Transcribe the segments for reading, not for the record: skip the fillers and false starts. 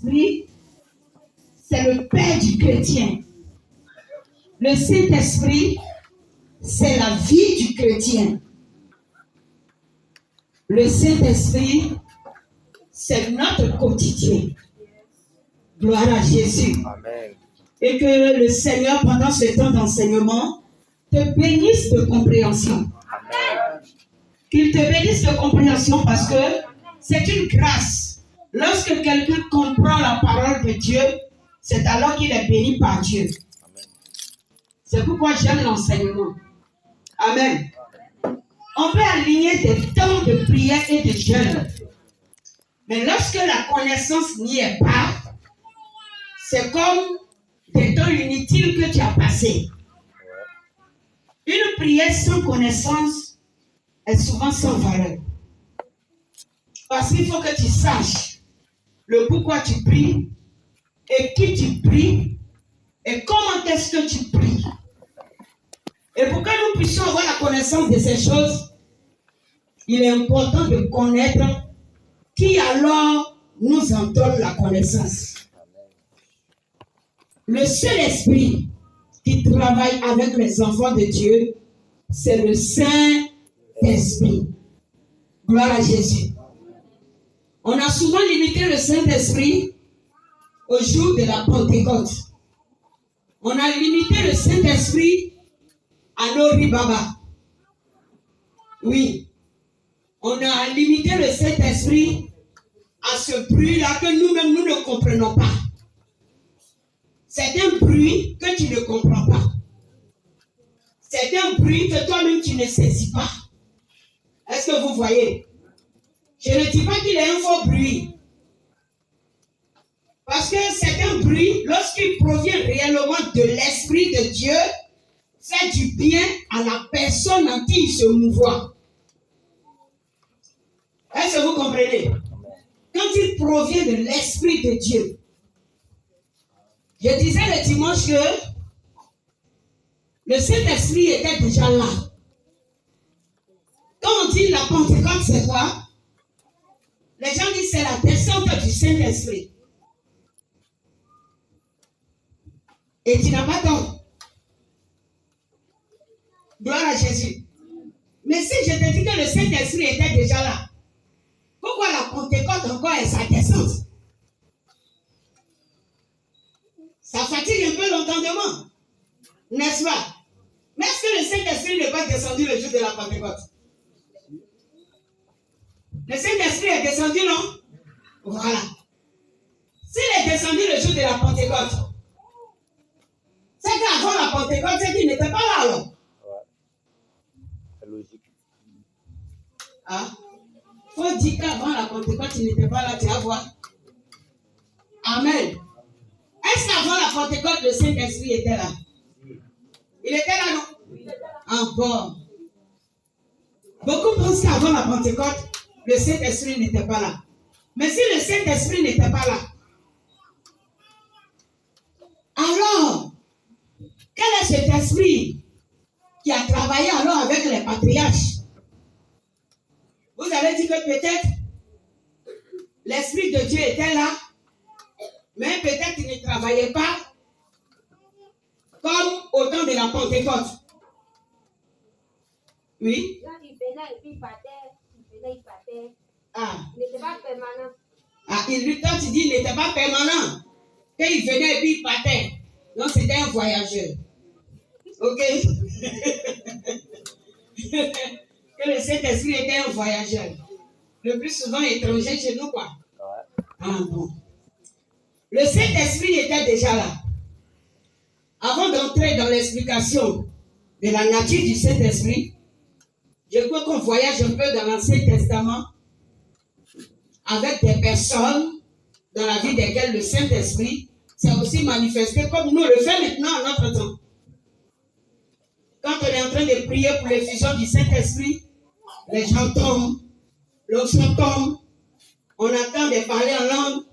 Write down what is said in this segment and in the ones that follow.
Saint-Esprit, c'est le Père du chrétien. Le Saint-Esprit, c'est la vie du chrétien. Le Saint-Esprit, c'est notre quotidien. Gloire à Jésus. Amen. Et que le Seigneur, pendant ce temps d'enseignement, te bénisse de compréhension. Amen. Qu'il te bénisse de compréhension parce que c'est une grâce. Lorsque quelqu'un comprend la parole de Dieu, c'est alors qu'il est béni par Dieu. Amen. C'est pourquoi j'aime l'enseignement. Amen. On peut aligner des temps de prière et de jeûne. Mais lorsque la connaissance n'y est pas, c'est comme des temps inutiles que tu as passés. Une prière sans connaissance est souvent sans valeur. Parce qu'il faut que tu saches le pourquoi tu pries et qui tu pries et comment est-ce que tu pries. Et pour que nous puissions avoir la connaissance de ces choses, il est important de connaître qui alors nous en donne la connaissance. Le seul esprit qui travaille avec les enfants de Dieu, c'est le Saint-Esprit. Gloire à Jésus. On a souvent limité le Saint-Esprit au jour de la Pentecôte. On a limité le Saint-Esprit à Nori Baba. Oui. On a limité le Saint-Esprit à ce bruit-là que nous-mêmes, nous ne comprenons pas. C'est un bruit que tu ne comprends pas. C'est un bruit que toi-même, tu ne saisis pas. Est-ce que vous voyez? Je ne dis pas qu'il est un faux bruit. Parce que c'est un bruit, lorsqu'il provient réellement de l'Esprit de Dieu, fait du bien à la personne en qui il se mouvoit. Est-ce que vous comprenez? Quand il provient de l'Esprit de Dieu. Je disais le dimanche que le Saint-Esprit était déjà là. Quand on dit la Pentecôte, c'est quoi? Les gens disent c'est la descente du Saint-Esprit. Et tu n'as pas tort. Gloire à Jésus. Mais si je te dis que le Saint-Esprit était déjà là, pourquoi la Pentecôte encore est sa descente? Ça fatigue un peu l'entendement. N'est-ce pas? Mais est-ce que le Saint-Esprit n'est pas descendu le jour de la Pentecôte? Le Saint-Esprit est descendu, non? Voilà. S'il est descendu le jour de la Pentecôte, c'est qu'avant la Pentecôte, c'est qu'il n'était pas là alors. Ouais. C'est logique. Ah? Faut dire qu'avant la Pentecôte, il n'était pas là, tu vas voir. Amen. Est-ce qu'avant la Pentecôte, le Saint-Esprit était là? Il était là, non? Encore. Beaucoup pensent qu'avant la Pentecôte, le Saint-Esprit n'était pas là. Mais si le Saint-Esprit n'était pas là, alors, quel est cet esprit qui a travaillé alors avec les patriarches? Vous avez dit que peut-être l'Esprit de Dieu était là, mais peut-être il ne travaillait pas comme au temps de la Pentecôte. Oui? Quand il venait et puis il partait. Ah. Il n'était pas permanent. Ah, quand tu dis il n'était pas permanent, quand il venait et puis il partait. Donc c'était un voyageur. Ok? Que le Saint-Esprit était un voyageur. Le plus souvent étranger chez nous, quoi. Ouais. Ah bon. Le Saint-Esprit était déjà là. Avant d'entrer dans l'explication de la nature du Saint-Esprit, je crois qu'on voyage un peu dans l'Ancien Testament avec des personnes dans la vie desquelles le Saint-Esprit s'est aussi manifesté comme nous le faisons maintenant en notre temps. Quand on est en train de prier pour l'effusion du Saint-Esprit, les gens tombent, l'onction tombe, on entend des parler en langue,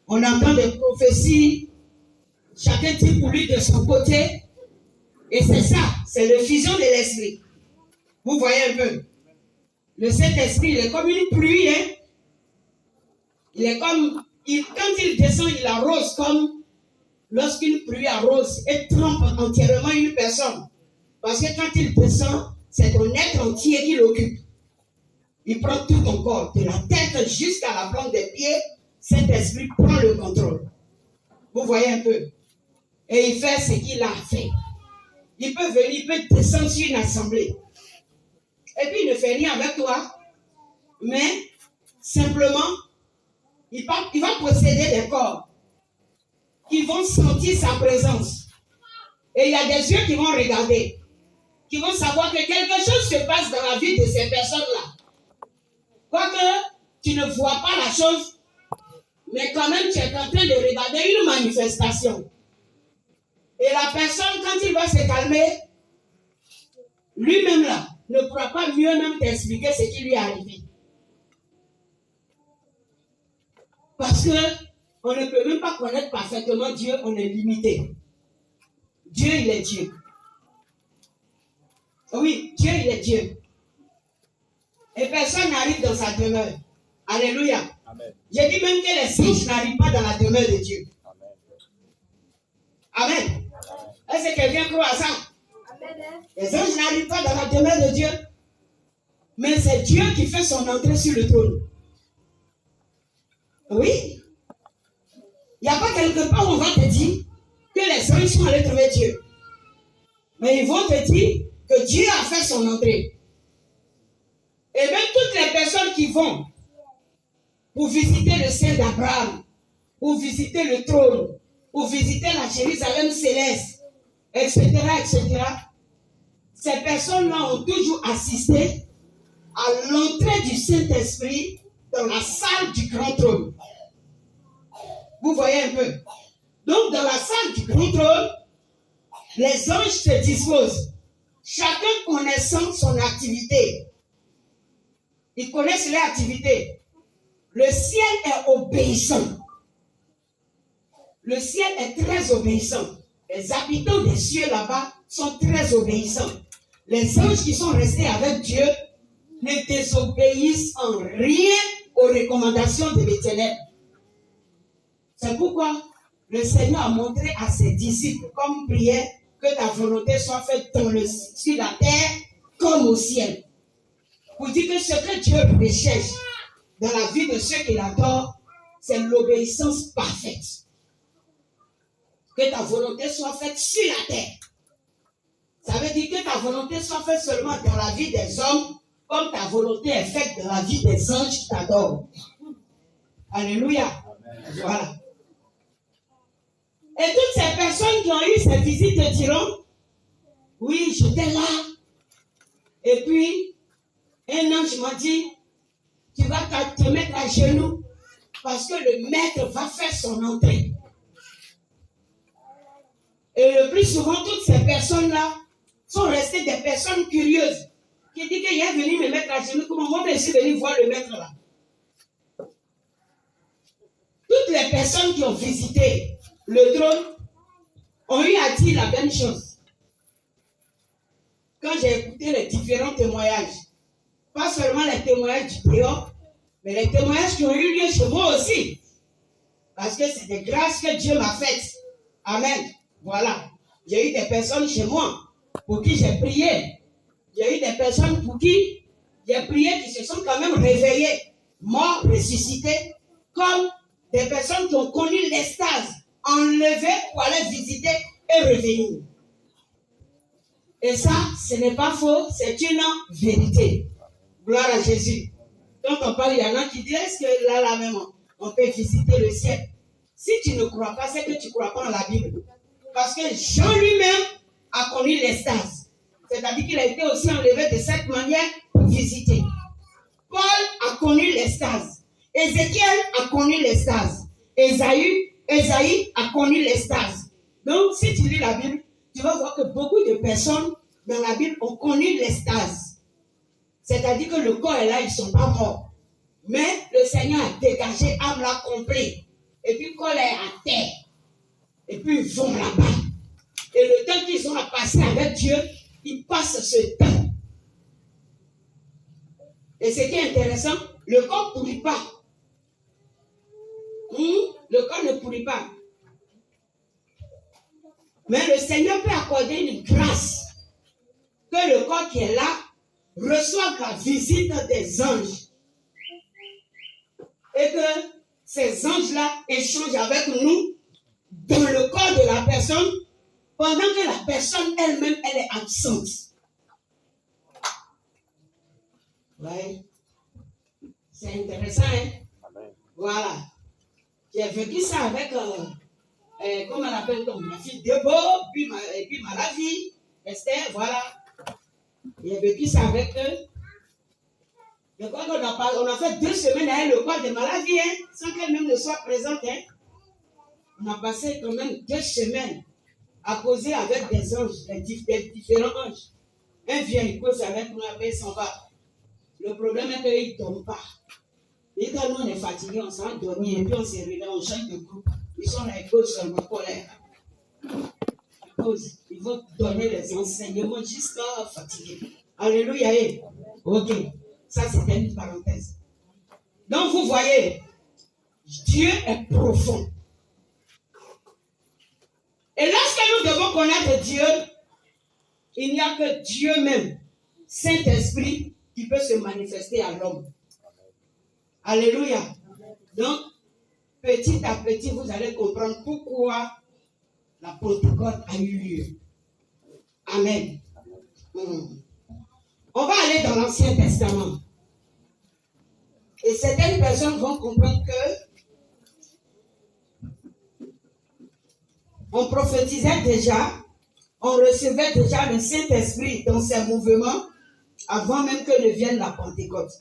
on entend des prophéties, chacun tire pour lui de son côté, et c'est ça, c'est l'effusion de l'Esprit. Vous voyez un peu, le Saint-Esprit, il est comme une pluie, hein? Il Quand il descend, il arrose comme lorsqu'une pluie arrose et trempe entièrement une personne. Parce que quand il descend, c'est ton être entier qui l'occupe. Il prend tout ton corps, de la tête jusqu'à la plante des pieds. Saint-Esprit prend le contrôle. Vous voyez un peu. Et il fait ce qu'il a fait. Il peut venir, il peut descendre sur une assemblée. Et puis il ne fait rien avec toi. Mais simplement, il va posséder des corps qui vont sentir sa présence. Et il y a des yeux qui vont regarder, qui vont savoir que quelque chose se passe dans la vie de ces personnes-là. Quoique tu ne vois pas la chose, mais quand même tu es en train de regarder une manifestation. Et la personne, quand il va se calmer, lui-même là, ne pourra pas mieux même t'expliquer ce qui lui est arrivé. Parce que on ne peut même pas connaître parfaitement Dieu, on est limité. Dieu, il est Dieu. Oui, Dieu, il est Dieu. Et personne n'arrive dans sa demeure. Alléluia. Amen. J'ai dit même que les anges n'arrivent pas dans la demeure de Dieu. Amen. Amen. Est-ce que quelqu'un croit à ça? Amen. Les anges n'arrivent pas dans la demeure de Dieu. Mais c'est Dieu qui fait son entrée sur le trône. Oui. Il n'y a pas quelque part où on va te dire que les anges sont allés trouver Dieu. Mais ils vont te dire que Dieu a fait son entrée. Et même toutes les personnes qui vont pour visiter le ciel d'Abraham, pour visiter le trône, pour visiter la Jérusalem céleste, etc., etc., ces personnes-là ont toujours assisté à l'entrée du Saint-Esprit dans la salle du grand trône. Vous voyez un peu. Donc, dans la salle du grand trône, les anges se disposent, chacun connaissant son activité. Ils connaissent leur activité. Le ciel est obéissant. Le ciel est très obéissant. Les habitants des cieux là-bas sont très obéissants. Les anges qui sont restés avec Dieu ne désobéissent en rien aux recommandations de l'Éternel. C'est pourquoi le Seigneur a montré à ses disciples, comme prière, que ta volonté soit faite sur la terre comme au ciel. Pour dire que ce que Dieu recherche dans la vie de ceux qui l'adorent, c'est l'obéissance parfaite. Que ta volonté soit faite sur la terre. Ça veut dire que ta volonté soit faite seulement dans la vie des hommes, comme ta volonté est faite dans la vie des anges qui t'adorent. Alléluia. Amen. Voilà. Et toutes ces personnes qui ont eu ces visites te diront, oui, j'étais là. Et puis, un ange m'a dit, tu vas te mettre à genoux parce que le maître va faire son entrée. Et le plus souvent, toutes ces personnes-là sont restées des personnes curieuses qui disent qu'il est venu me mettre à genoux. Comment moi, je suis venu voir le maître là? Toutes les personnes qui ont visité le trône ont eu à dire la même chose. Quand j'ai écouté les différents témoignages, pas seulement les témoignages du dehors, mais les témoignages qui ont eu lieu chez moi aussi. Parce que c'est des grâces que Dieu m'a faites. Amen. Voilà. J'ai eu des personnes chez moi pour qui j'ai prié. J'ai eu des personnes pour qui j'ai prié qui se sont quand même réveillées, morts, ressuscités, comme des personnes qui ont connu l'extase, enlevées pour aller visiter et revenir. Et ça, ce n'est pas faux, c'est une vérité. Gloire à Jésus. Quand on parle, il y en a qui disent, est-ce que là même, on peut visiter le ciel? Si tu ne crois pas, c'est que tu ne crois pas en la Bible. Parce que Jean lui-même a connu l'extase. C'est-à-dire qu'il a été aussi enlevé de cette manière pour visiter. Paul a connu l'extase. Ézéchiel a connu l'extase. Ésaïe a connu l'extase. Donc, si tu lis la Bible, tu vas voir que beaucoup de personnes dans la Bible ont connu l'extase. C'est-à-dire que le corps est là, ils ne sont pas morts. Mais le Seigneur a dégagé, âme l'a compris. Et puis, corps est à terre. Et puis, ils vont là-bas. Et le temps qu'ils ont à passer avec Dieu, ils passent ce temps. Et ce qui est intéressant, le corps ne pourrit pas. Le corps ne pourrit pas. Mais le Seigneur peut accorder une grâce que le corps qui est là reçoive la visite des anges. Et que ces anges-là échangent avec nous dans le corps de la personne pendant que la personne elle-même, elle est absente. Ouais. C'est intéressant, hein? Amen. Voilà. J'ai vécu ça avec, comment on appelle ma fille Debo, puis ma fille, Esther, voilà. J'ai vécu ça avec eux. Je crois qu'on a fait 2 semaines à elle, le corps de maladie, hein, sans qu'elle-même ne soit présente. Hein. On a passé quand même 2 semaines à causer avec des anges, des différents anges. Un vient, il cause avec nous, après il s'en va. Le problème est qu'ils ne dorment pas. Et quand nous on est fatigués, on s'en dormir et puis on se réveille, on change de groupe. Ils sont là, ils causent sur ma colère. Ils vont donner les enseignements jusqu'à fatiguer. Alléluia. Ok. Ça, c'était une parenthèse. Donc, vous voyez, Dieu est profond. Et lorsque nous devons connaître Dieu, il n'y a que Dieu même, Saint-Esprit, qui peut se manifester à l'homme. Alléluia. Donc, petit à petit, vous allez comprendre pourquoi la Pentecôte a eu lieu. Amen. On va aller dans l'Ancien Testament. Et certaines personnes vont comprendre que on prophétisait déjà, on recevait déjà le Saint-Esprit dans ses mouvements avant même que ne vienne la Pentecôte.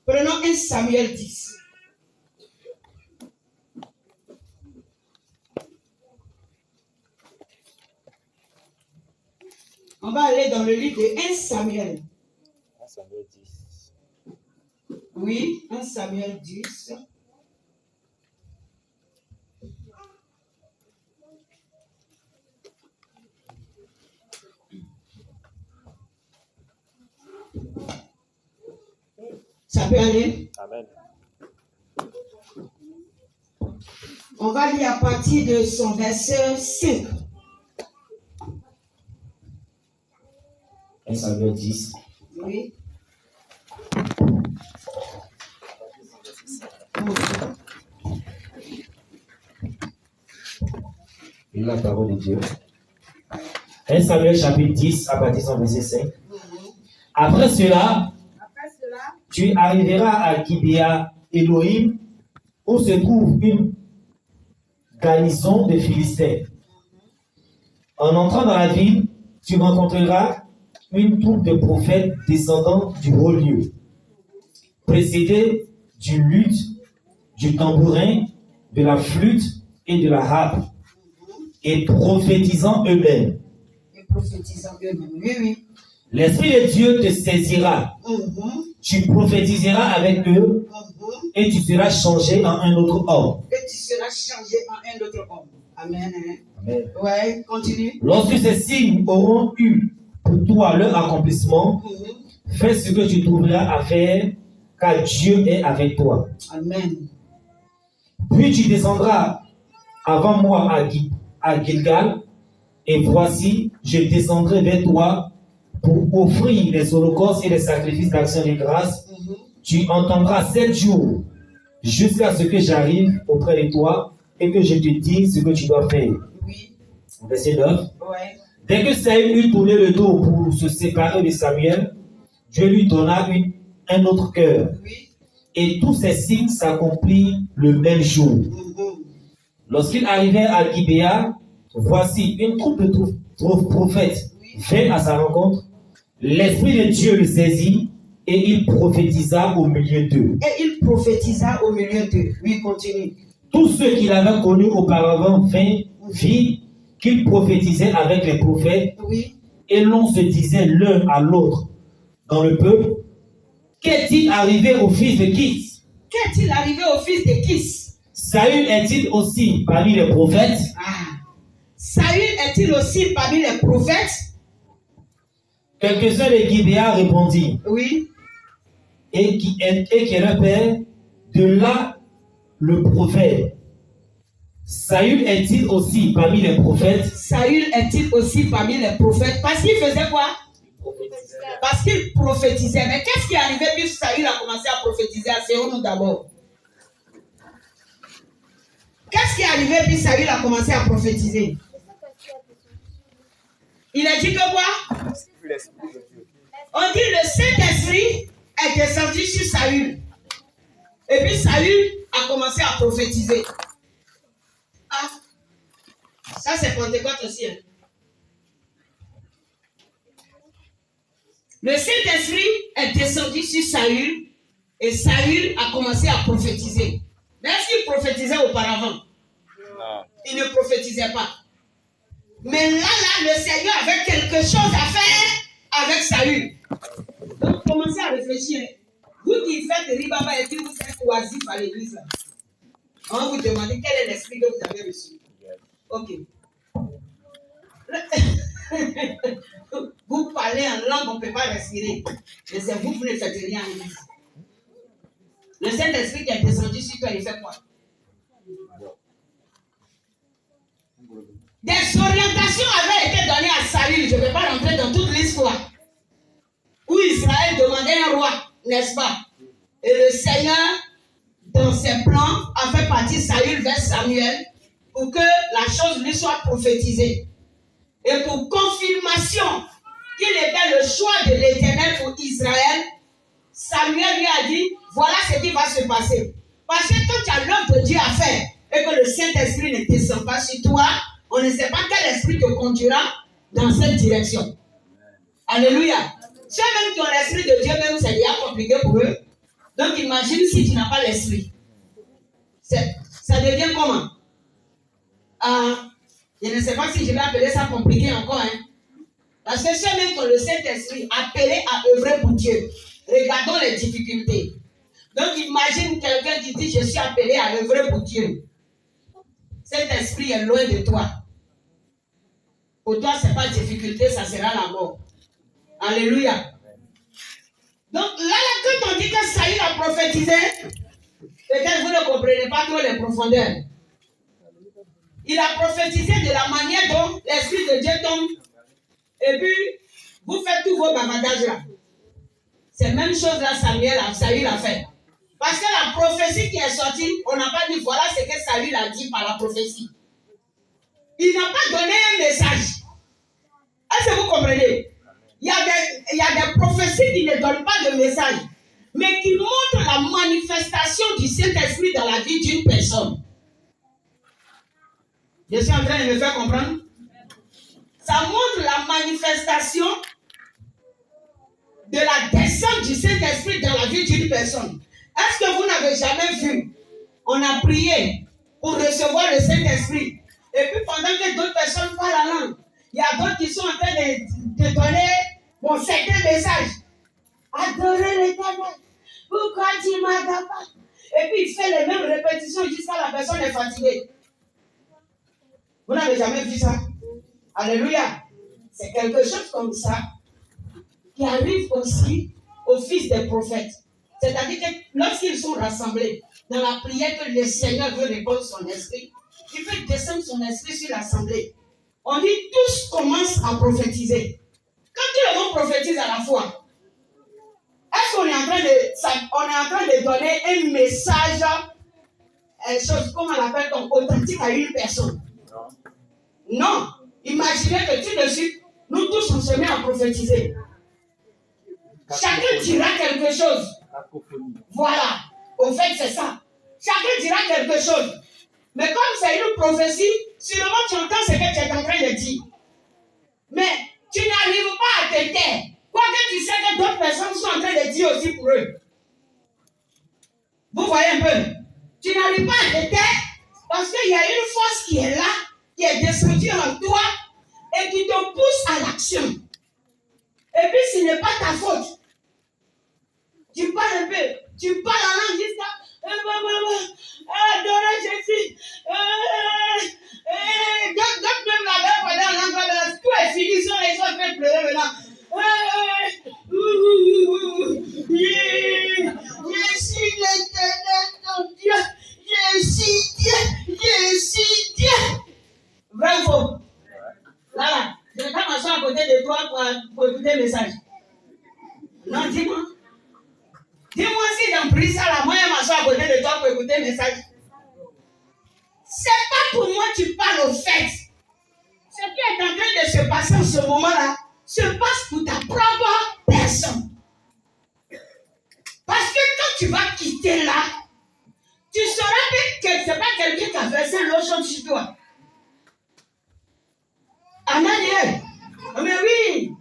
Prenons 1 Samuel 10. On va aller dans le livre de 1 Samuel. 1 Samuel 10. Oui, 1 Samuel 10. Ça peut aller? Amen. On va lire à partir de son verset 5. 1 Samuel 10. Oui. Et la parole de Dieu. 1 Samuel chapitre 10, à partir de son verset 5. Après cela, tu arriveras à Gibea Elohim, où se trouve une garnison de Philistins. En entrant dans la ville, tu rencontreras une troupe de prophètes descendant du haut lieu, précédés du luth, du tambourin, de la flûte et de la harpe, et prophétisant eux-mêmes. Oui. L'Esprit de Dieu te saisira. Tu prophétiseras avec eux et tu seras changé en un autre homme. Et tu seras changé en un autre homme. Amen. Amen. Ouais, continue. Lorsque ces signes auront eu pour toi leur accomplissement, fais ce que tu trouveras à faire, car Dieu est avec toi. Amen. Puis tu descendras avant moi à Gilgal, et voici, je descendrai vers toi pour offrir les holocaustes et les sacrifices d'action de grâce. Tu entendras 7 jours jusqu'à ce que j'arrive auprès de toi et que je te dise ce que tu dois faire. Oui. Verset 9. Ouais. Dès que Saül eut tourné le dos pour se séparer de Samuel, Dieu lui donna un autre cœur. Oui. Et tous ces signes s'accomplirent le même jour. Lorsqu'il arrivait à Gibea, voici une troupe de prophètes vint à sa rencontre. L'Esprit de Dieu le saisit et il prophétisa au milieu d'eux. Et il prophétisa au milieu d'eux. Oui, continue. Tous ceux qu'il avait connus auparavant virent qu'il prophétisait avec les prophètes. Oui. Et l'on se disait l'un à l'autre dans le peuple, qu'est-il arrivé au fils de Kis? Qu'est-il arrivé au fils de Kis? Saül est-il aussi parmi les prophètes? Saül est-il aussi parmi les prophètes? Quelques-uns de Gibea répondirent. Oui. Et qui est leur père, de là le prophète. Saül est-il aussi parmi les prophètes? Saül est-il aussi parmi les prophètes? Parce qu'il faisait quoi? Parce qu'il prophétisait. Mais qu'est-ce qui est arrivé puis Saül a commencé à prophétiser? Asseyons-nous d'abord. Qu'est-ce qui est arrivé puis Saül a commencé à prophétiser? Il a dit que quoi? On dit le Saint-Esprit est descendu sur Saül. Et puis Saül a commencé à prophétiser. Ah, ça c'est Pentecôte aussi. Hein. Le Saint-Esprit est descendu sur Saül et Saül a commencé à prophétiser. Mais est-ce qu'il prophétisait auparavant? Non. Il ne prophétisait pas. Mais là, le Seigneur avait quelque chose à faire avec Saül. Donc, commencez à réfléchir. Vous qui faites ribaba et puis vous êtes oisif à l'église, on va vous demander quel est l'esprit que vous avez reçu. Ok. Vous parlez en langue, on ne peut pas respirer. Mais c'est vous qui ne faites rien en l'église. Le Saint-Esprit qui est descendu sur toi, il fait quoi? Des orientations avaient été données à Saül. Je ne vais pas rentrer dans toute l'histoire. Où Israël demandait un roi, n'est-ce pas? Et le Seigneur, dans ses plans, a fait partir Saül vers Samuel pour que la chose lui soit prophétisée. Et pour confirmation qu'il était le choix de l'Éternel pour Israël, Samuel lui a dit, voilà ce qui va se passer. Parce que quand tu as l'œuvre de Dieu à faire et que le Saint-Esprit ne descend pas sur toi, on ne sait pas quel esprit te conduira dans cette direction. Alléluia. Ceux-mêmes qui ont l'esprit de Dieu, même c'est déjà compliqué pour eux. Donc imagine si tu n'as pas l'esprit. Ça devient comment? Je ne sais pas si je vais appeler ça compliqué encore. Hein? Parce que ceux-mêmes qui ont le Saint-Esprit appelés à œuvrer pour Dieu. Regardons les difficultés. Donc imagine quelqu'un qui dit je suis appelé à œuvrer pour Dieu. Cet esprit est loin de toi. Pour toi, ce n'est pas difficulté, ça sera la mort. Alléluia. Donc là, quand on dit que Saül a prophétisé, peut-être vous ne comprenez pas trop les profondeurs. Il a prophétisé de la manière dont l'Esprit de Dieu tombe. Et puis, vous faites tous vos bavardages là. C'est la même chose là, Saül a fait. Parce que la prophétie qui est sortie, on n'a pas dit voilà ce que Saül a dit par la prophétie. Il n'a pas donné un message. Est-ce que vous comprenez? Il y a des prophéties qui ne donnent pas de message, mais qui montrent la manifestation du Saint-Esprit dans la vie d'une personne. Je suis en train de me faire comprendre? Ça montre la manifestation de la descente du Saint-Esprit dans la vie d'une personne. Est-ce que vous n'avez jamais vu? On a prié pour recevoir le Saint-Esprit. Et puis pendant que d'autres personnes parlent la langue, il y a d'autres qui sont en train de donner certains messages. Adorez l'Éternel. Pourquoi tu m'as pas? Et puis il fait les mêmes répétitions jusqu'à la personne est fatiguée. Vous n'avez jamais vu ça? Alléluia. C'est quelque chose comme ça qui arrive aussi aux fils des prophètes. C'est-à-dire que lorsqu'ils sont rassemblés dans la prière que le Seigneur veut répondre son esprit, il fait descendre son esprit sur l'assemblée. On dit tous commencent à prophétiser. Quand tout le monde prophétise à la fois, est-ce qu'on est en train de donner un message, chose, comment on l'appelle, authentique à une personne? Non. Imaginez que tout de suite, nous tous on se met à prophétiser. Chacun dira quelque chose. Voilà. Au fait, c'est ça. Chacun dira quelque chose. Mais comme c'est une prophétie, sûrement tu entends ce que tu es en train de dire. Mais tu n'arrives pas à te taire. Quoique tu sais que d'autres personnes sont en train de dire aussi pour eux. Vous voyez un peu? Tu n'arrives pas à te taire parce qu'il y a une force qui est là, qui est descendue en toi et qui te pousse à l'action. Et puis ce n'est pas ta faute. Tu parles un peu, tu parles en langue jusqu'à adorez Jésus. D'autres même là-bas pendant en langue, tout est fini, ils sont en train de pleurer maintenant. Je suis l'Éternel ton Dieu. Je suis Dieu. Je suis pour écouter le message. Non, dis-moi. Dis-moi si dans pris ça, là, moi, je m'assois à côté de toi pour écouter le message. C'est pas pour moi que tu parles au fait. Ce qui est en train de se passer en ce moment-là se passe pour ta propre personne. Parce que quand tu vas quitter là, tu sauras que ce n'est pas quelqu'un qui a versé l'eau chaude sur toi. Amen. Mais oui,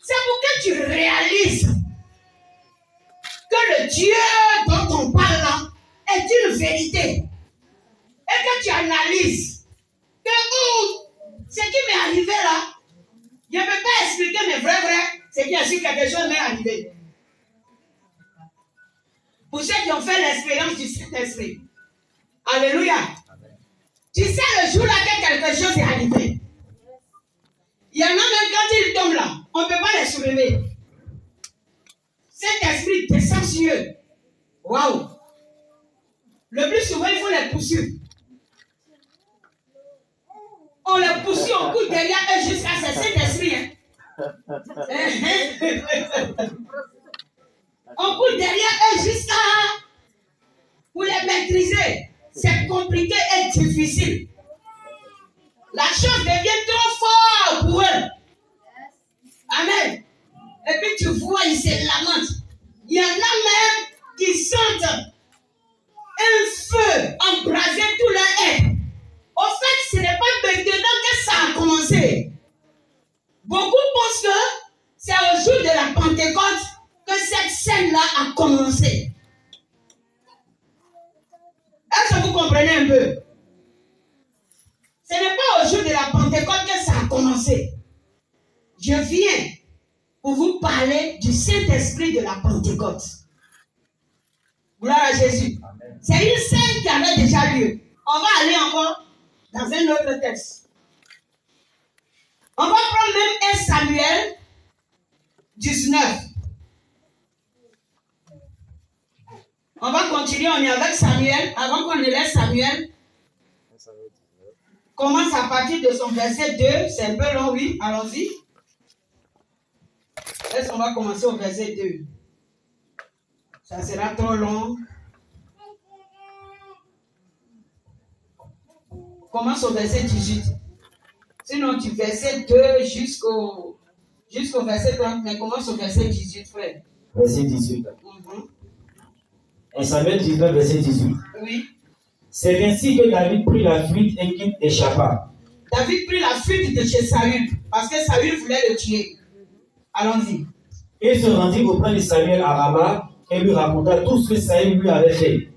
c'est pour que tu réalises que le Dieu dont on parle là est une vérité. Et que tu analyses que ce qui m'est arrivé là, je ne peux pas expliquer, mais vrai, c'est qu'il y a si quelque chose m'est arrivé. Pour ceux qui ont fait l'expérience du Saint-Esprit. Alléluia. Amen. Tu sais le jour là que quelque chose est arrivé. Il y en a même quand ils tombent là, on ne peut pas les soulever. Saint-Esprit descend sur eux. Waouh. Le plus souvent, il faut les pousser. On les pousse, on court derrière eux jusqu'à ce Saint-Esprit. Hein. On court derrière eux jusqu'à pour les maîtriser. C'est compliqué et difficile. La chose devient trop forte pour eux. Amen. Et puis tu vois, ils se lamentent. Il y en a même qui sentent un feu embraser tout leur être. Au fait, ce n'est pas maintenant que ça a commencé. Beaucoup pensent que c'est au jour de la Pentecôte que cette scène-là a commencé. Est-ce que vous comprenez un peu? Ce n'est pas au jour de la Pentecôte que ça a commencé. Je viens pour vous parler du Saint-Esprit de la Pentecôte. Gloire à Jésus. Amen. C'est une scène qui avait déjà lieu. On va aller encore dans un autre texte. On va prendre même 1 Samuel 19. On va continuer, on est avec Samuel. Avant qu'on ne laisse Samuel, commence à partir de son verset 2. C'est un peu long, oui. Allons-y. On va commencer au verset 2. Ça sera trop long. Commence au verset 18. Sinon, du verset 2 jusqu'au verset 30, mais commence au verset 18, frère. Verset 18. Et Samuel 19, verset 18. Oui. C'est ainsi que David prit la fuite et qu'il échappa. David prit la fuite de chez Saül, parce que Saül voulait le tuer. Allons-y. Et se rendit auprès de Samuel à Rama et lui raconta tout ce que Saül lui avait fait.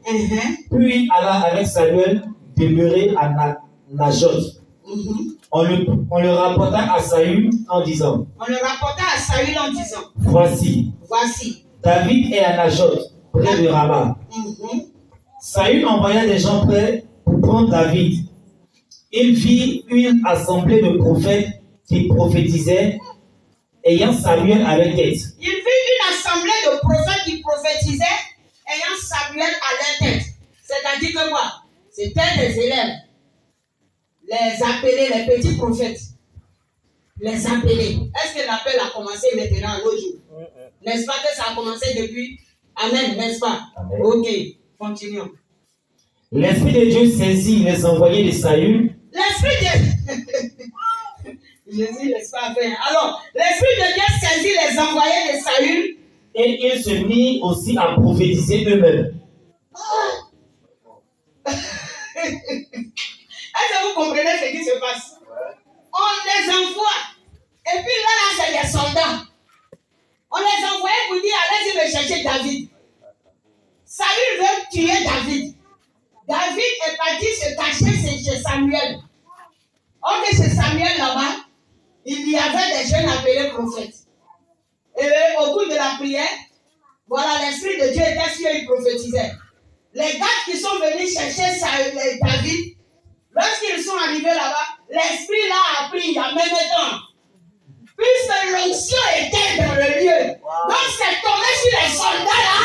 Puis alla avec Samuel demeurer à Najoth. On le rapporta à Saül en disant. Voici. David est à Najoth, près de Rama. Saül envoya des gens près pour prendre David. Il vit une assemblée de prophètes qui prophétisaient, ayant Samuel à leur tête. Il vit une assemblée de prophètes qui prophétisaient, ayant Samuel à leur tête. C'est-à-dire que quoi? C'était des élèves. Les appelés, les petits prophètes. Les appelés. Est-ce que l'appel a commencé maintenant à nos jours? N'est-ce pas que ça a commencé depuis? Amen, n'est-ce pas? Amen. Ok, continuons. L'Esprit de Dieu saisit les envoyés de Saül. L'Esprit de Jésus, laisse pas faire. Alors, l'Esprit de Dieu saisit les envoyés de Saül. Et ils se mirent aussi à prophétiser eux-mêmes. Est-ce que vous comprenez ce qui se passe? On les envoie. Et puis là, c'est des soldats. On les envoyait pour dire, allez-y me chercher David. Saül veut tuer David. David est parti se cacher chez Samuel. Or que chez Samuel là-bas, il y avait des jeunes appelés prophètes. Et au cours de la prière, voilà, l'Esprit de Dieu était sur eux, il prophétisait. Les gars qui sont venus chercher David, lorsqu'ils sont arrivés là-bas, l'Esprit là a pris en même temps. Puisque l'onction était dans le lieu. Donc c'est tombé sur les soldats là.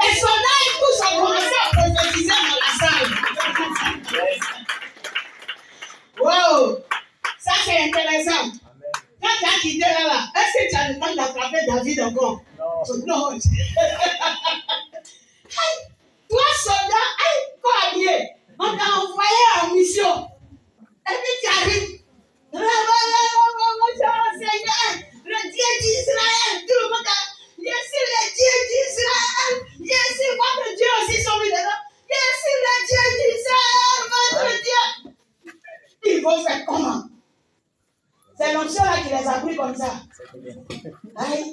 Les soldats et tous ont commencé à prophétiser dans la salle. Wow! Ça c'est intéressant. Quand tu as quitté là, est-ce que dans le temps d'attraper David encore. Non. Toi, soldat, quoi habillé? On t'a envoyé en mission. Et puis tu arrives. Seigneur, le Dieu d'Israël, tout le monde a. Je suis le Dieu d'Israël. Je suis votre Dieu aussi, sont mis dedans. Je suis le Dieu d'Israël, votre Dieu. Ils vont faire comment? C'est l'onction là qui les a pris comme ça. Aïe.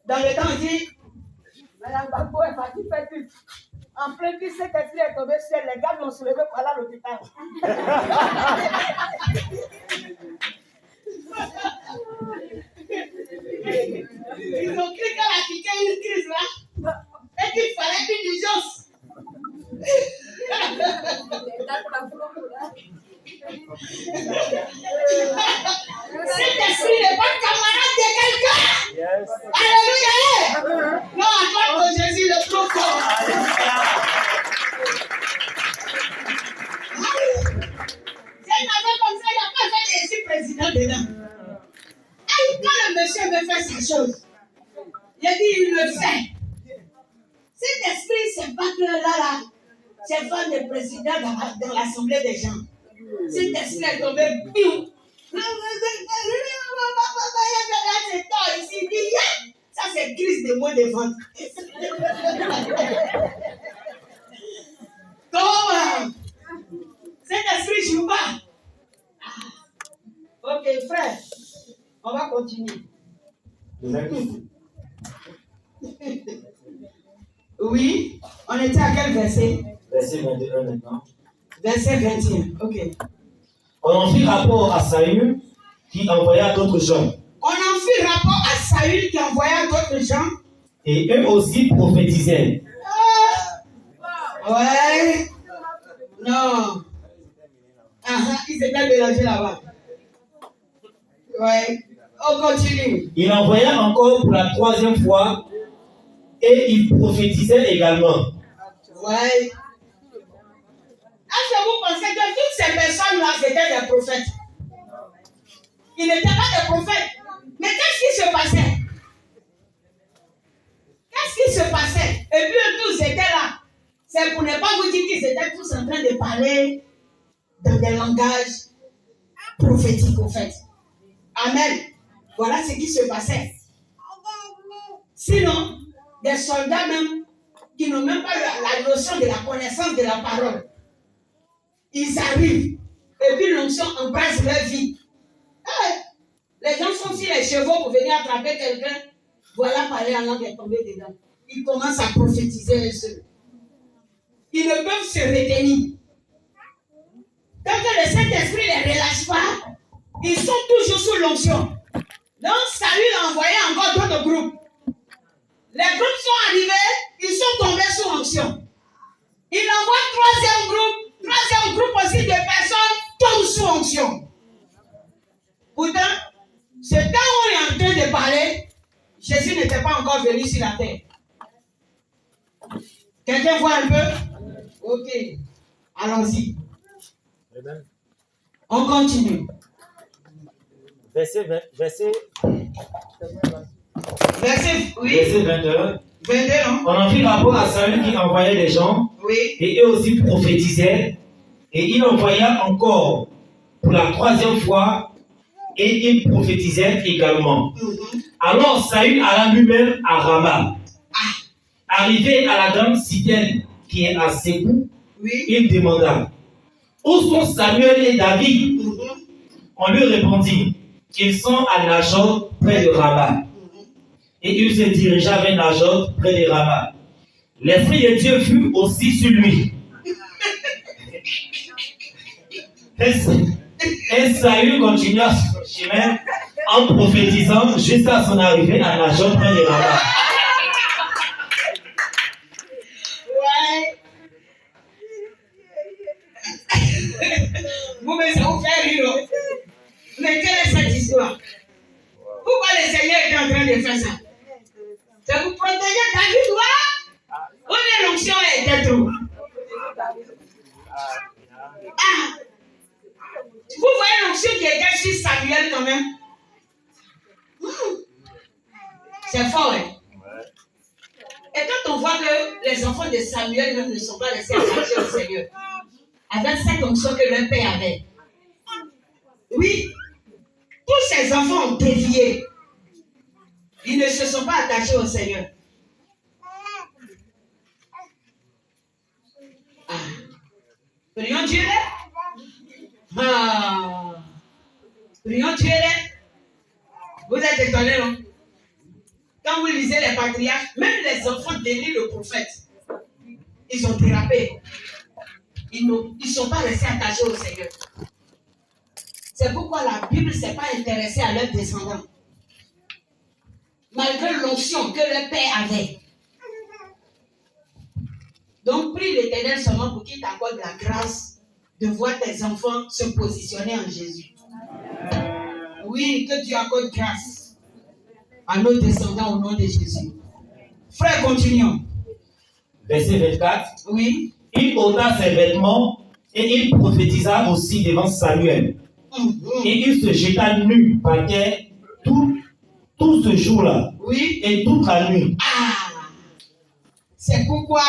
Dans le temps, on dit, Madame Babo est partie faire tout. En plein cul, cet esprit est tombé sur elle. Les gars l'ont soulevé pour aller à l'hôpital. Ils ont cru qu'elle a piqué une crise là. Et qu'il fallait une urgence. Cet esprit n'est pas camarade de quelqu'un. Yes. Alléluia. Non, accorde de Jésus le trop fort. C'est une affaire comme ça, il n'a pas fait de président dedans. Quand le monsieur veut faire sa chose, il a dit il le fait. Cet esprit, c'est pas que là, c'est pas le président dans l'assemblée des gens. Cet esprit est tombé, piou. Ici, il dit, ça c'est crise de mots de vente. Comment? Cet esprit joue pas. Ok, frère, on va continuer. Oui, on était à quel verset? Verset 21 maintenant. Verset 21, ok. On en fit rapport à Saül qui envoya d'autres gens. On en fit rapport à Saül qui envoya d'autres gens. Et eux aussi prophétisaient. Ouais. Non. Ils étaient mélangés là-bas. Ouais. On continue. Il envoya encore pour la 3e fois et il prophétisait également. Ouais. Est-ce que vous pensez que toutes ces personnes-là, c'était des prophètes? Ils n'étaient pas des prophètes. Mais qu'est-ce qui se passait? Qu'est-ce qui se passait? Et puis eux tous étaient là. C'est pour ne pas vous dire qu'ils étaient tous en train de parler dans des langages prophétiques, au fait. Amen. Voilà ce qui se passait. Sinon, des soldats même qui n'ont même pas la notion de la connaissance de la parole, ils arrivent et puis l'onction embrasse leur vie. Les gens sont sur les chevaux pour venir attraper quelqu'un. Voilà, parler en langue est tombé dedans. Ils commencent à prophétiser eux seuls. Ils ne peuvent se retenir. Tant que le Saint-Esprit ne les relâche pas, ils sont toujours sous l'onction. Donc, Saül a envoyé encore d'autres groupes. Les groupes sont arrivés, ils sont tombés sous onction. Il envoie troisième groupe aussi de personnes tombent sous onction. Pourtant, ce temps où on est en train de parler, Jésus n'était pas encore venu sur la terre. Quelqu'un voit un peu? Ok. Allons-y. Amen. On continue. Verset Verset 22, 22. non? On en fit rapport à Saül qui envoyait des gens. Oui. Et eux aussi prophétisaient. Et il envoya encore pour la 3e fois. Et il prophétisait également. Alors Saül alla lui-même à Rama. Arrivé à la grande citerne qui est à Sékou, il demanda: où sont Samuel et David? On lui répondit: ils sont à Najot près de Rama. Et il se dirigea vers Najot près de Rama. L'Esprit de Dieu fut aussi sur lui. Et Saül continua son chemin en prophétisant jusqu'à son arrivée à Najot près de Rama. Vous me faites rire. Mais quelle est cette histoire? Pourquoi le Seigneur est en train de faire ça? C'est pour protéger David, ou bien l'onction était trop? Vous voyez l'onction qui était sur Samuel quand même. C'est fort, hein? Et quand on voit que les enfants de Samuel même ne sont pas restés attachés au Seigneur, avec cette onction que leur père avait. Oui, tous ces enfants ont dévié. Ils ne se sont pas attachés au Seigneur. Ah. Prions Dieu là? Ah. Prions Dieu là? Vous êtes étonnés, non? Quand vous lisez les patriarches, même les enfants d'Élie le prophète, ils ont dérapé. Ils ne sont pas restés attachés au Seigneur. C'est pourquoi la Bible ne s'est pas intéressée à leurs descendants. Malgré l'onction que leur père avait. Donc, prie l'Éternel seulement pour qu'il t'accorde la grâce de voir tes enfants se positionner en Jésus. Oui, que Dieu accorde grâce à nos descendants au nom de Jésus. Frère, continuons. Verset 24. Oui. Il ôta ses vêtements et il prophétisa aussi devant Samuel. Et il se jeta nu par terre tout ce jour-là. Oui. Et toute la nuit. Ah. C'est pourquoi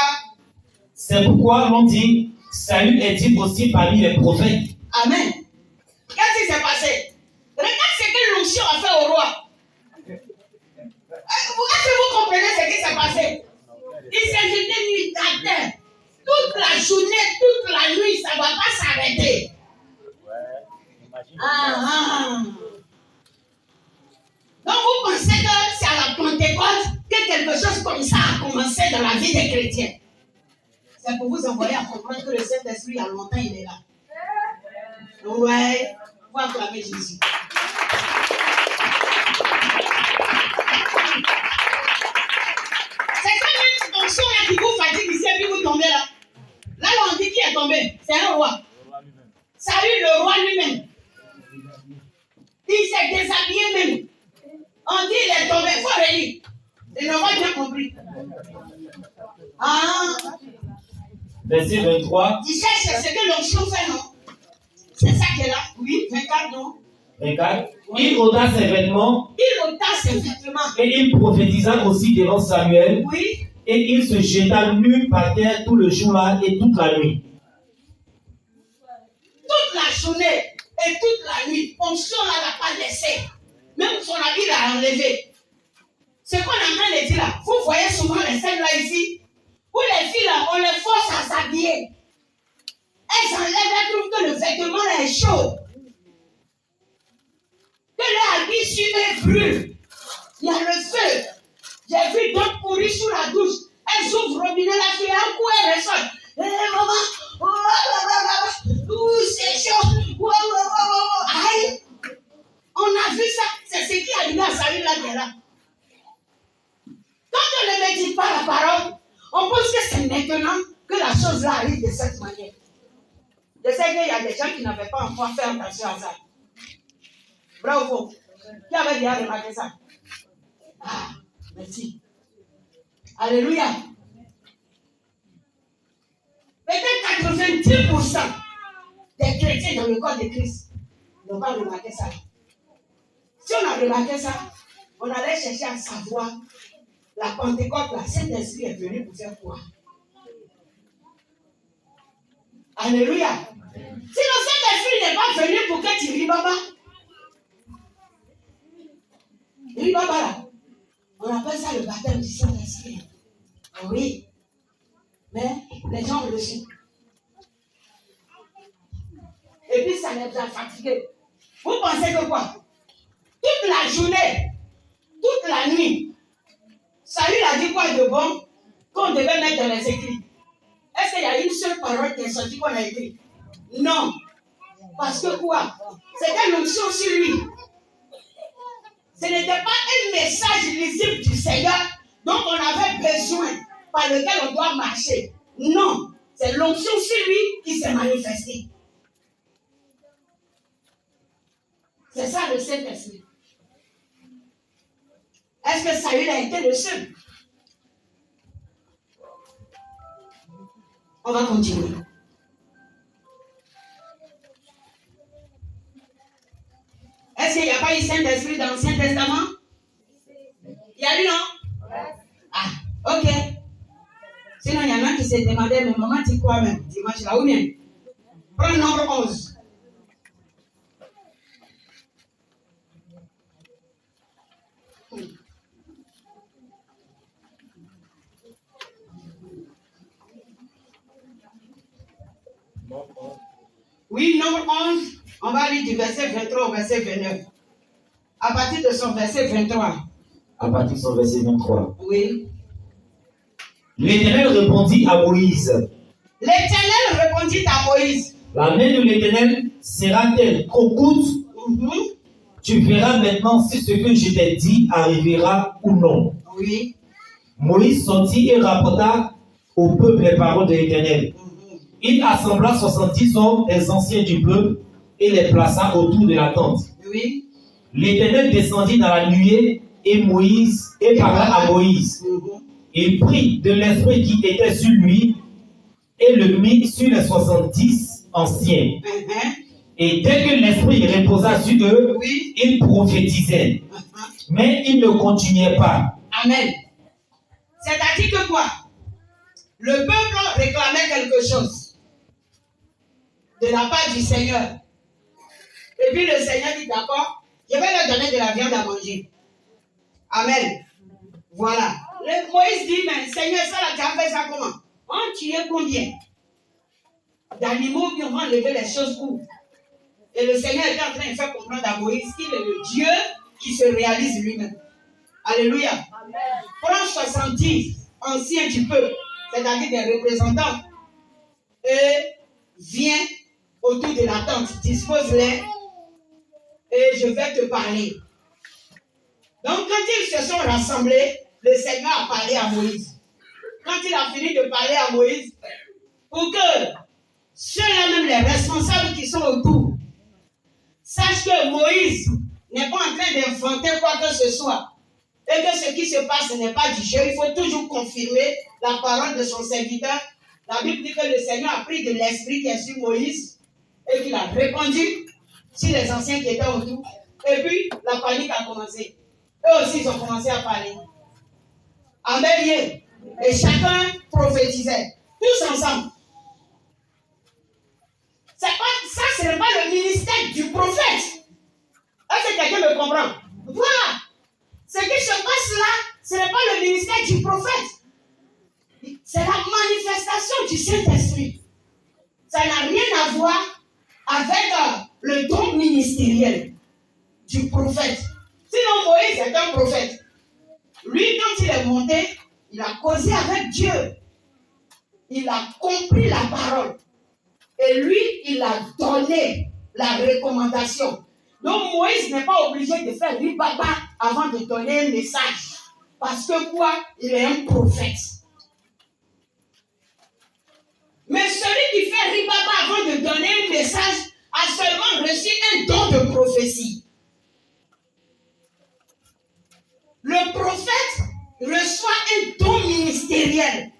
l'on dit, Saül est-il aussi parmi les prophètes. Amen. Qu'est-ce qui s'est passé? Regarde ce que l'onction a fait au roi. Est-ce que vous comprenez ce qui s'est passé? Il s'est jeté nu à terre. Toute la journée, toute la nuit, ça ne va pas s'arrêter. Donc vous pensez que c'est à la Pentecôte que quelque chose comme ça a commencé dans la vie des chrétiens. C'est pour vous envoyer à comprendre que le Saint-Esprit, il y a longtemps, il est là. Ouais, il faut acclamer Jésus. C'est ça même fonction là qui vous fatigue ici et puis vous tombez là. Là, on dit qui est tombé. C'est un roi. Saül, le roi lui-même. Il s'est déshabillé même. On dit il est tombé. Il faut relire. Il n'a pas bien compris. Ah. Verset 23. Il cherche ce que l'onction fait, non? C'est ça qui est là. Oui, 24, non? 24. Il ôta ses vêtements. Il ôta ses vêtements. Et il prophétisa aussi devant Samuel. Oui. Et il se jeta nu par terre tout le jour-là et toute la nuit. Toute la journée et toute la nuit, onction là n'a pas laissé. Même son habit l'a enlevé. Ce qu'on est en train de dire là, vous voyez souvent les scènes là ici, où les filles là, on les force à s'habiller. Elles enlèvent, elles trouvent que le vêtement là est chaud. Que leur habit sur eux brûle. Il y a le feu. J'ai vu d'autres courir sous la douche. Elles ouvrent le robinet, la fille, un coup, elles ressortent. Maman, c'est chaud. Aïe. On a vu ça. C'est ce qui est arrivé à Saül là qui est là. Quand on ne médite pas la parole, on pense que c'est maintenant que la chose là arrive de cette manière. Je sais qu'il y a des gens qui n'avaient pas encore fait attention à ça. Bravo. Qui avait déjà remarqué ça? Ah, merci. Alléluia. Peut-être 90% des chrétiens dans le corps de Christ n'ont pas remarqué ça. Si on a remarqué ça, on allait chercher à savoir la Pentecôte, la Saint-Esprit est venu pour faire quoi? Alléluia. Si le Saint-Esprit n'est pas venu pour que tu ris, baba, là, on appelle ça le baptême du Saint-Esprit. Oui. Mais les gens ont reçu. Et puis ça les a fatigués. Vous pensez que quoi? Toute la journée, toute la nuit, Saül a dit quoi de bon qu'on devait mettre dans les écrits? Est-ce qu'il y a une seule parole qui est sortie qu'on a écrite? Non. Parce que quoi? C'était l'onction sur lui. Ce n'était pas un message lisible du Seigneur dont on avait besoin, par lequel on doit marcher. Non. C'est l'onction sur lui qui s'est manifestée. C'est ça le Saint-Esprit. Est-ce que Saül a été le seul? On va continuer. pas eu Saint-Esprit dans l'Ancien Testament? Il y a eu, non? Ah, ok. Sinon, il y en a qui se demandaient, mais maman, tu crois même dimanche là ou bien? Prends le nombre 11. Oui, nombre 11, on va lire du verset 23 au verset 29. À partir de son verset 23. À partir de son verset 23. Oui. L'Éternel répondit à Moïse. L'Éternel répondit à Moïse. La main de l'Éternel sera-t-elle trop courte? Tu verras maintenant si ce que je t'ai dit arrivera ou non. Oui. Moïse sortit et rapporta au peuple les paroles de l'Éternel. Il assembla 70 hommes des anciens du peuple et les plaça autour de la tente. Oui. L'Éternel descendit dans la nuée et parla à Moïse. Il prit de l'esprit qui était sur lui et le mit sur les 70 anciens. Et dès que l'esprit reposa sur eux, ils prophétisaient. Mais ils ne continuaient pas. Amen. C'est-à-dire que quoi? Le peuple réclamait quelque chose de la part du Seigneur. Et puis le Seigneur dit d'accord, je vais leur donner de la viande à manger. Amen. Voilà. Moïse dit, mais Seigneur, ça là, tu as fait ça comment? On tué combien d'animaux qui ont enlevé les choses pour? Et le Seigneur est en train de faire comprendre à Moïse qu'il est le Dieu qui se réalise lui-même. Alléluia. Amen. Prends 70 anciens du peuple, c'est-à-dire des représentants, et viens autour de la tente, dispose-les et je vais te parler. Donc quand ils se sont rassemblés, le Seigneur a parlé à Moïse. Quand il a fini de parler à Moïse, pour que ceux-là même les responsables qui sont autour sachent que Moïse n'est pas en train d'inventer quoi que ce soit et que ce qui se passe n'est pas du jeu. Il faut toujours confirmer la parole de son serviteur. La Bible dit que le Seigneur a pris de l'esprit qui est sur Moïse et qu'il a répandu sur les anciens qui étaient autour. Et puis, la panique a commencé. Eux aussi, ils ont commencé à parler. Amen. Et chacun prophétisait. Tous ensemble. Ça, ce n'est pas le ministère du prophète. Est-ce que quelqu'un me comprend? Voilà. Ce qui se passe là, ce n'est pas le ministère du prophète. C'est la manifestation du Saint-Esprit. Ça n'a rien à voir avec le don ministériel du prophète. Sinon, Moïse est un prophète. Lui, quand il est monté, il a causé avec Dieu. Il a compris la parole. Et lui, il a donné la recommandation. Donc, Moïse n'est pas obligé de faire ribaba avant de donner un message. Parce que quoi? Il est un prophète. Mais celui qui fait ribaba avant de donner un message a seulement reçu un don de prophétie. Le prophète reçoit un don ministériel.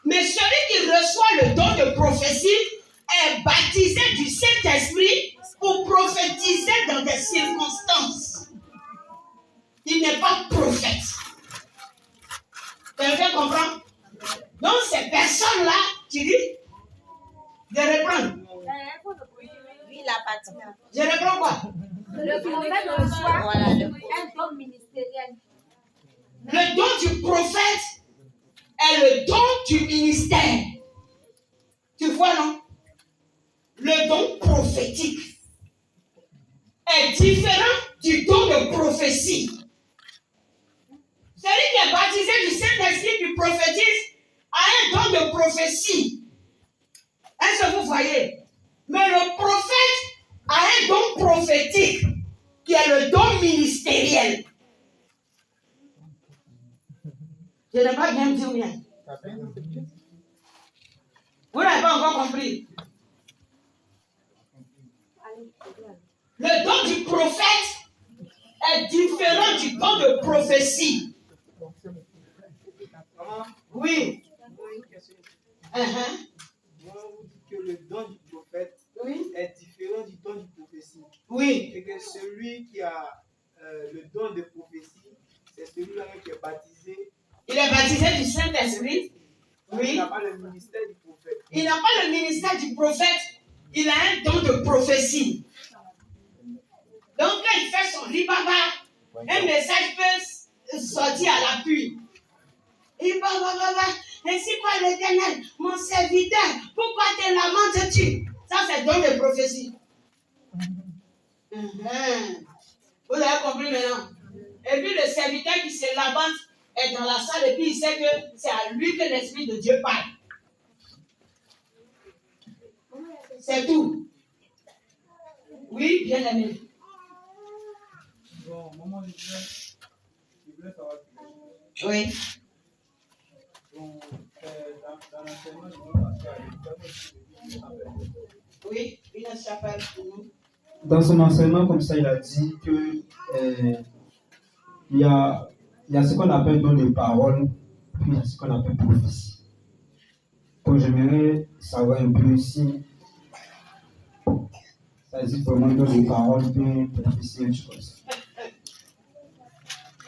Mais celui qui reçoit le don de prophétie est baptisé du Saint-Esprit pour prophétiser dans des circonstances. Il n'est pas prophète. Quelqu'un comprend? Donc ces personnes-là, tu dis, je reprends. Oui, la partie là. Je reprends quoi? Le prophète reçoit un don ministériel. Le don du prophète est le don du ministère. Tu vois, non? Le don prophétique est différent du don de prophétie. Celui qui est baptisé du Saint-Esprit qui prophétise a un don de prophétie. Est-ce que vous voyez? Mais le prophète a un don prophétique qui est le don ministériel. Je n'ai pas bien dit rien. Vous n'avez pas encore compris. Le don du prophète est différent du don de prophétie. Oui. Moi, on vous dit que le don du prophète est différent du don du prophétie. Oui. Et que celui baptisé du Saint-Esprit. Oui. Il n'a pas le ministère du prophète. Il n'a pas le ministère du prophète. Il a un don de prophétie. Donc, quand il fait son ribaba, un message peut sortir à l'appui. Ribaba, ainsi par l'Éternel, mon serviteur, pourquoi te lamentes-tu? Ça, c'est don de prophétie. Vous avez compris maintenant? Et puis, le serviteur qui se lamente est dans la salle et puis il sait que c'est à lui que l'Esprit de Dieu parle. C'est tout. Oui, bien aimé. Bon, maman, je voulais savoir quelque chose. Oui. Donc, dans l'enseignement, je veux passer à l'école. Oui, une chapelle. Dans son enseignement, comme ça, il a dit que il y a ce qu'on appelle don de parole, puis il y a ce qu'on appelle prophétie. Donc, j'aimerais savoir un peu si ça existe vraiment don de parole, puis prophétie, une chose.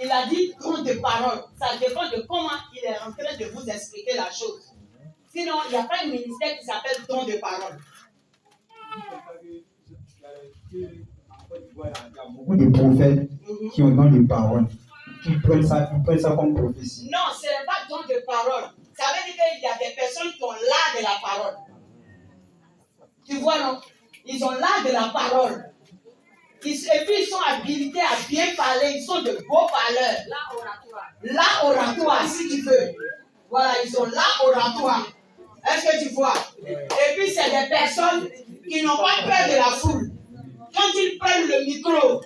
Il a dit don de parole. Ça dépend de comment il est en train de vous expliquer la chose. Sinon, il n'y a pas de ministère qui s'appelle don de parole. Il y a beaucoup de prophètes qui ont don de parole, qui prennent ça comme prophétie. Non, ce n'est pas don de parole. Ça veut dire qu'il y a des personnes qui ont l'art de la parole. Tu vois, non? Ils ont l'art de la parole. Et puis ils sont habilités à bien parler. Ils sont de beaux parleurs. L'art oratoire, si tu veux. Voilà, ils ont l'art oratoire. Est-ce que tu vois? Et puis c'est des personnes qui n'ont pas peur de la foule. Quand ils prennent le micro,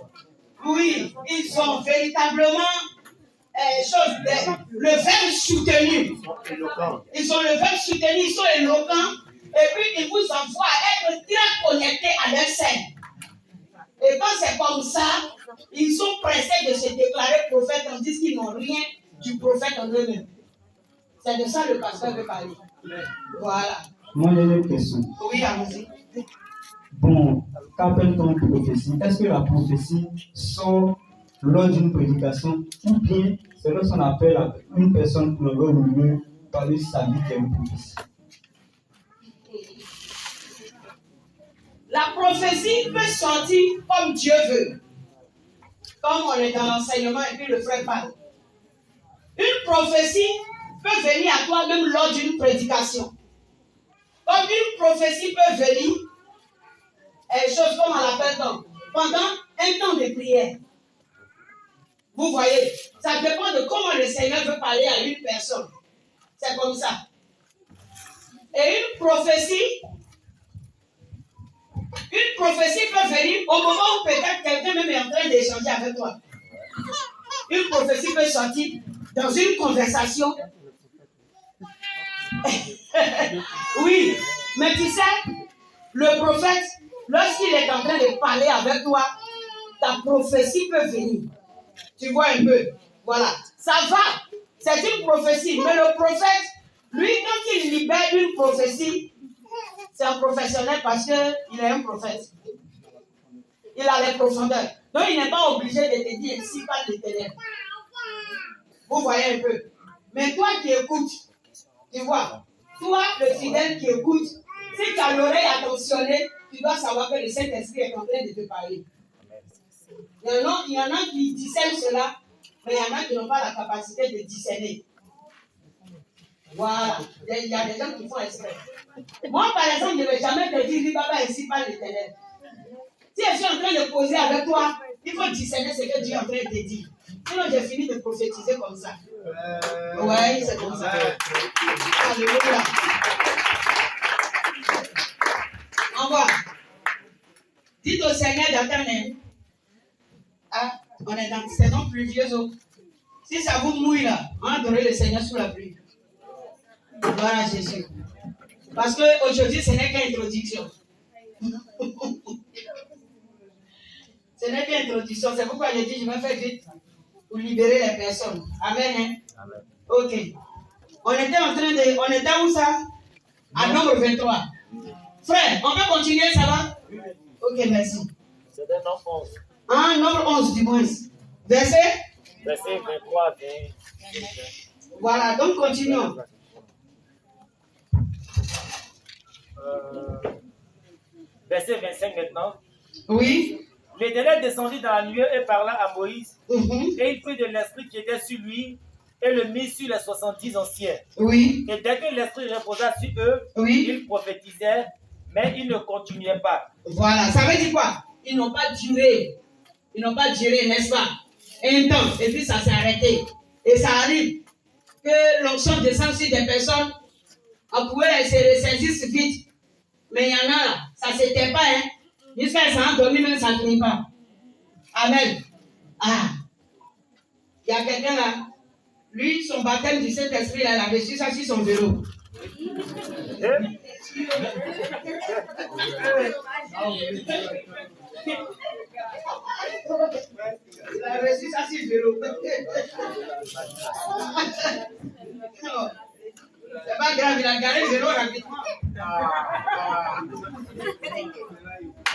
oui, ils ont véritablement le verbe soutenu. Ils ont le verbe soutenu, ils sont éloquents. Et puis ils vous envoient à être très connectés à leur scène. Et quand c'est comme ça, ils sont pressés de se déclarer prophète, tandis qu'ils n'ont rien du prophète en eux-mêmes. C'est de ça le pasteur veut parler. Voilà. Moi, j'ai une question. Oui, allons-y. Bon, qu'appelle-t-on prophétie? Est-ce que la prophétie sort lors d'une prédication ou bien c'est lorsqu'on appelle une personne pour le milieu parler de sa vie qui est une prophétie? La prophétie peut sortir comme Dieu veut. Comme on est dans l'enseignement et puis le frère parle. Une prophétie peut venir à toi même lors d'une prédication. Comme une prophétie peut venir, chose comme on l'appelle pendant un temps de prière. Vous voyez, ça dépend de comment le Seigneur veut parler à une personne. C'est comme ça. Et une prophétie peut venir au moment où peut-être quelqu'un même est en train d'échanger avec toi. Une prophétie peut sortir dans une conversation. Oui, mais tu sais, le prophète, lorsqu'il est en train de parler avec toi, ta prophétie peut venir. Tu vois un peu. Voilà. Ça va. C'est une prophétie. Mais le prophète, lui, quand il libère une prophétie, c'est un professionnel parce qu'il est un prophète. Il a les profondeurs. Donc, il n'est pas obligé de te dire si par l'Éternel. Vous voyez un peu. Mais toi qui écoutes, tu vois, toi, le fidèle qui écoute, si tu as l'oreille attentionnée, tu dois savoir que le Saint-Esprit est en train de te parler. Il y en a qui discernent cela, mais il y en a qui n'ont pas la capacité de discerner. Voilà. Il y a des gens qui font exprès. Moi, par exemple, je ne vais jamais te dire, papa, ainsi par l'Éternel. Si je suis en train de causer avec toi, il faut discerner ce que Dieu est en train de te dire. Sinon, j'ai fini de prophétiser comme ça. Oui, c'est comme ça. Alléluia. Au revoir. Dites au Seigneur d'attendre. Ah, on est dans une saison pluvieuse. Si ça vous mouille là, on va adorer le Seigneur sous la pluie. Gloire à Jésus. Parce qu'aujourd'hui, ce n'est qu'introduction. Ce n'est qu'introduction. C'est pourquoi je dis, je vais faire vite pour libérer les personnes. Amen. Hein? Amen. Ok. On était où ça? À nombre 23. Frère, on peut continuer, ça va? Ok, merci. C'était nombre 11. Ah, nombre 11 du moins. Verset 23, 20. Voilà, donc continuons. Verset 25 maintenant. Oui. L'Éternel descendit dans la nuée et parla à Moïse. Mhm. Et il prit de l'esprit qui était sur lui et le mit sur les 70 anciens. Oui. Et dès que l'esprit reposa sur eux, Oui. ils prophétisaient, mais ils ne continuaient pas. Voilà, ça veut dire quoi? Ils n'ont pas duré. Ils n'ont pas duré, n'est-ce pas? Un temps, et puis ça s'est arrêté. Et ça arrive que l'onction descend sur des personnes, on pouvait se ressaisir vite. Mais il y en a là, ça ne s'éteint pas, hein. Jusqu'à ce qu'on dormi, même ça ne finit pas. Amen. Ah. Il y a quelqu'un là, lui, son baptême du Saint-Esprit, là, il a reçu ça sur son vélo. Il a reçu ça sur le vélo. Non, c'est pas grave, il a garé le vélo rapidement.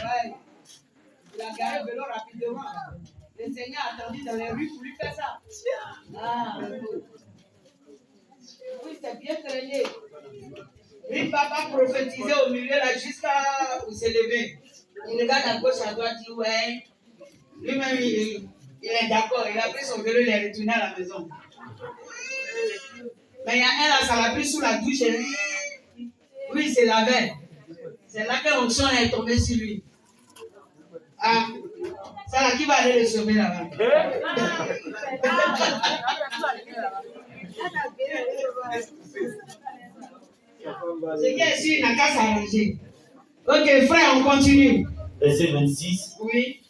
Ouais. Il a garé le vélo rapidement. Le Seigneur a attendu dans les rues pour lui faire ça. Ah, oui, c'est bien traîné. Lui, papa prophétisait au milieu là jusqu'à où se lever. Il regarde à gauche, à droite, il dit ouais. Lui-même, il est d'accord. Il a pris son vélo, il est retourné à la maison. Mais il y a un là, ça l'a pris sous la douche. Oui, c'est la veille. C'est là que l'onction est tombée sur lui. Ah, ça là, qui va aller le sauver là-bas? C'est qu'il sûr, il n'a qu'à s'arranger. Ok, frère, on continue. Verset 26. Oui.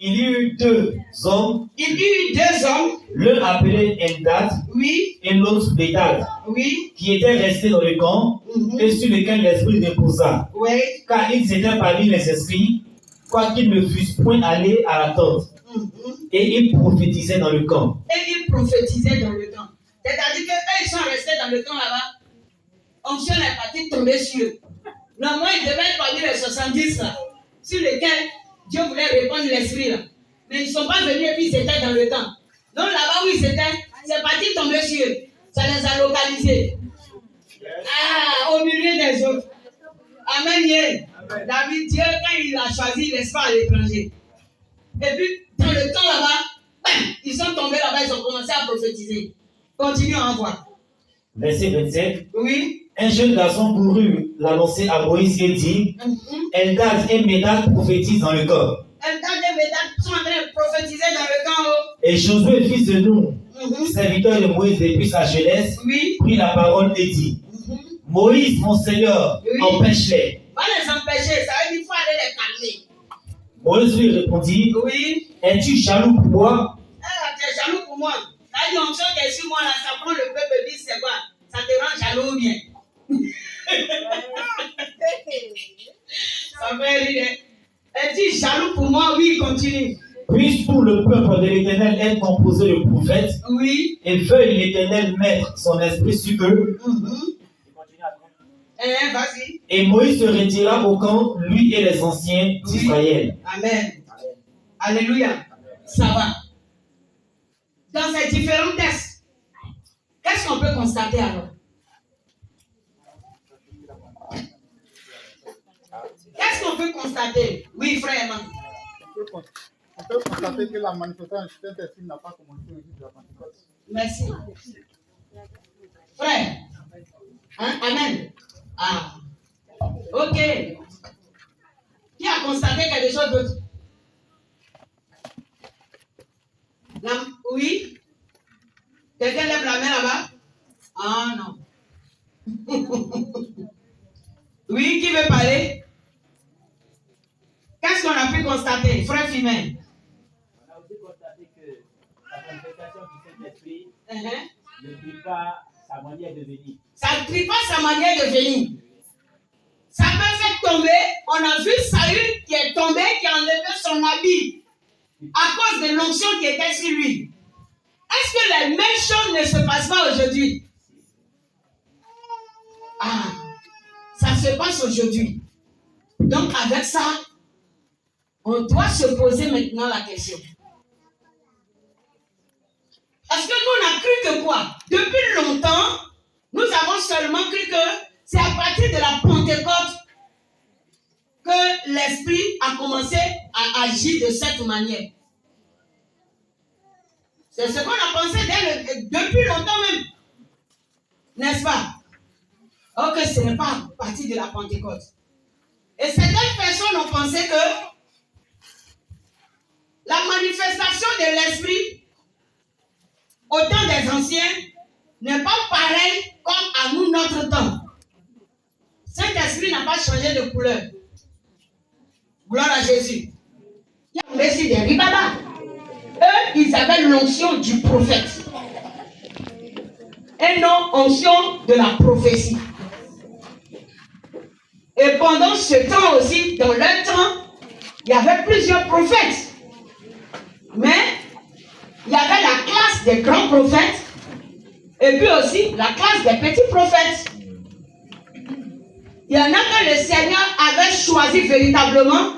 Il y eut deux hommes. Il y eut deux hommes. L'un appelé Eldad. Oui. Et l'autre Bédad. Oui. Qui étaient restés dans le camp. Et sur lesquels l'esprit reposa. Oui. Car ils étaient parmi les esprits, quoiqu'ils ne fussent point allés à la tente. Et ils prophétisaient dans le camp. Et ils prophétisaient dans le camp. C'est-à-dire qu'eux, ils sont restés dans le camp là-bas. Onction est partie tomber sur eux. Normalement, ils devaient être parmi les 70 là, sur lesquels Dieu voulait répandre l'esprit là. Mais ils ne sont pas venus et puis ils étaient dans le camp. Donc là-bas où ils étaient, c'est parti tomber sur eux. Ça les a localisés. Ah, au milieu des autres. Amen. Yeah. David, Dieu, quand il a choisi, il laisse pas à l'étranger. Et puis, dans le camp là-bas, ils sont tombés là-bas, ils ont commencé à prophétiser. Continuons à voir. Verset 27. Oui. Un jeune garçon courut l'annoncer à Moïse et dit, Eldad et Médad prophétisent dans le camp. Eldad et Médad sont en train de prophétiser dans le camp. Et Josué, fils de Nun, serviteur de Moïse depuis sa jeunesse, prit la parole et dit, Moïse, mon Seigneur, empêche-les. Va les empêcher, ça veut dire qu'il faut aller les calmer. Moïse lui répondit, es-tu jaloux pour moi? Ah, tu es jaloux pour moi. Ça dit, on sait que sur moi, là, ça prend le peuple, dit, c'est quoi? Ça te rend jaloux ou bien? Ça fait rire. Es-tu jaloux pour moi? Oui, continue. Puisse tout le peuple de l'Éternel être composé de prophètes, et veuille l'Éternel mettre son esprit sur eux. Vas-y. Et Moïse se retira au camp, lui et les anciens d'Israël. Amen. Alléluia. Ça va. Dans ces différents textes, qu'est-ce qu'on peut constater alors? Qu'est-ce qu'on peut constater? Oui, frère. On peut constater que la manifestation du Saint-Esprit n'a pas commencé au jour de la Pentecôte. Merci. Frère. Hein? Amen. Ah. Ok. Qui a constaté quelque chose d'autre? Oui? Quelqu'un lève la main là-bas? Ah non. Oui, qui veut parler? Qu'est-ce qu'on a pu constater, frère Fimen? On a aussi constaté que la manifestation du Saint-Esprit ne dit pas sa manière de venir. Ça ne dit pas sa manière de venir. Ça peut faire tomber. On a vu Saül qui est tombé, qui a enlevé son habit à cause de l'onction qui était sur lui. Est-ce que les mêmes choses ne se passent pas aujourd'hui? Ah, ça se passe aujourd'hui. Donc avec ça, on doit se poser maintenant la question. Parce que nous, on a cru que quoi? Depuis longtemps, nous avons seulement cru que c'est à partir de la Pentecôte que l'Esprit a commencé à agir de cette manière. C'est ce qu'on a pensé depuis longtemps même. N'est-ce pas? Or que ce n'est pas à partir de la Pentecôte. Et certaines personnes ont pensé que la manifestation de l'Esprit au temps des anciens n'est pas pareil comme à nous, notre temps. Cet esprit n'a pas changé de couleur. Gloire à Jésus. Merci des ribaba. Eux, ils avaient l'onction du prophète. Et non onction de la prophétie. Et pendant ce temps aussi, dans leur temps, il y avait plusieurs prophètes. Mais il y avait la classe des grands prophètes et puis aussi la classe des petits prophètes. Il y en a que le Seigneur avait choisi véritablement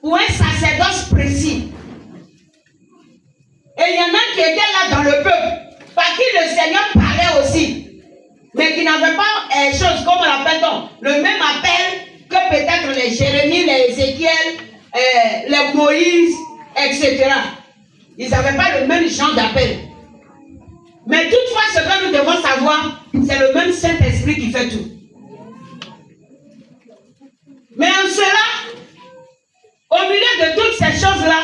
pour un sacerdoce précis. Et il y en a qui étaient là dans le peuple, par qui le Seigneur parlait aussi, mais qui n'avaient pas chose, comme on l'appelle-t-on, le même appel que peut-être les Jérémie, les Ézéchiel, les Moïse, etc. Ils n'avaient pas le même genre d'appel. Mais toutefois, ce que nous devons savoir, c'est le même Saint-Esprit qui fait tout. Mais en cela, au milieu de toutes ces choses-là,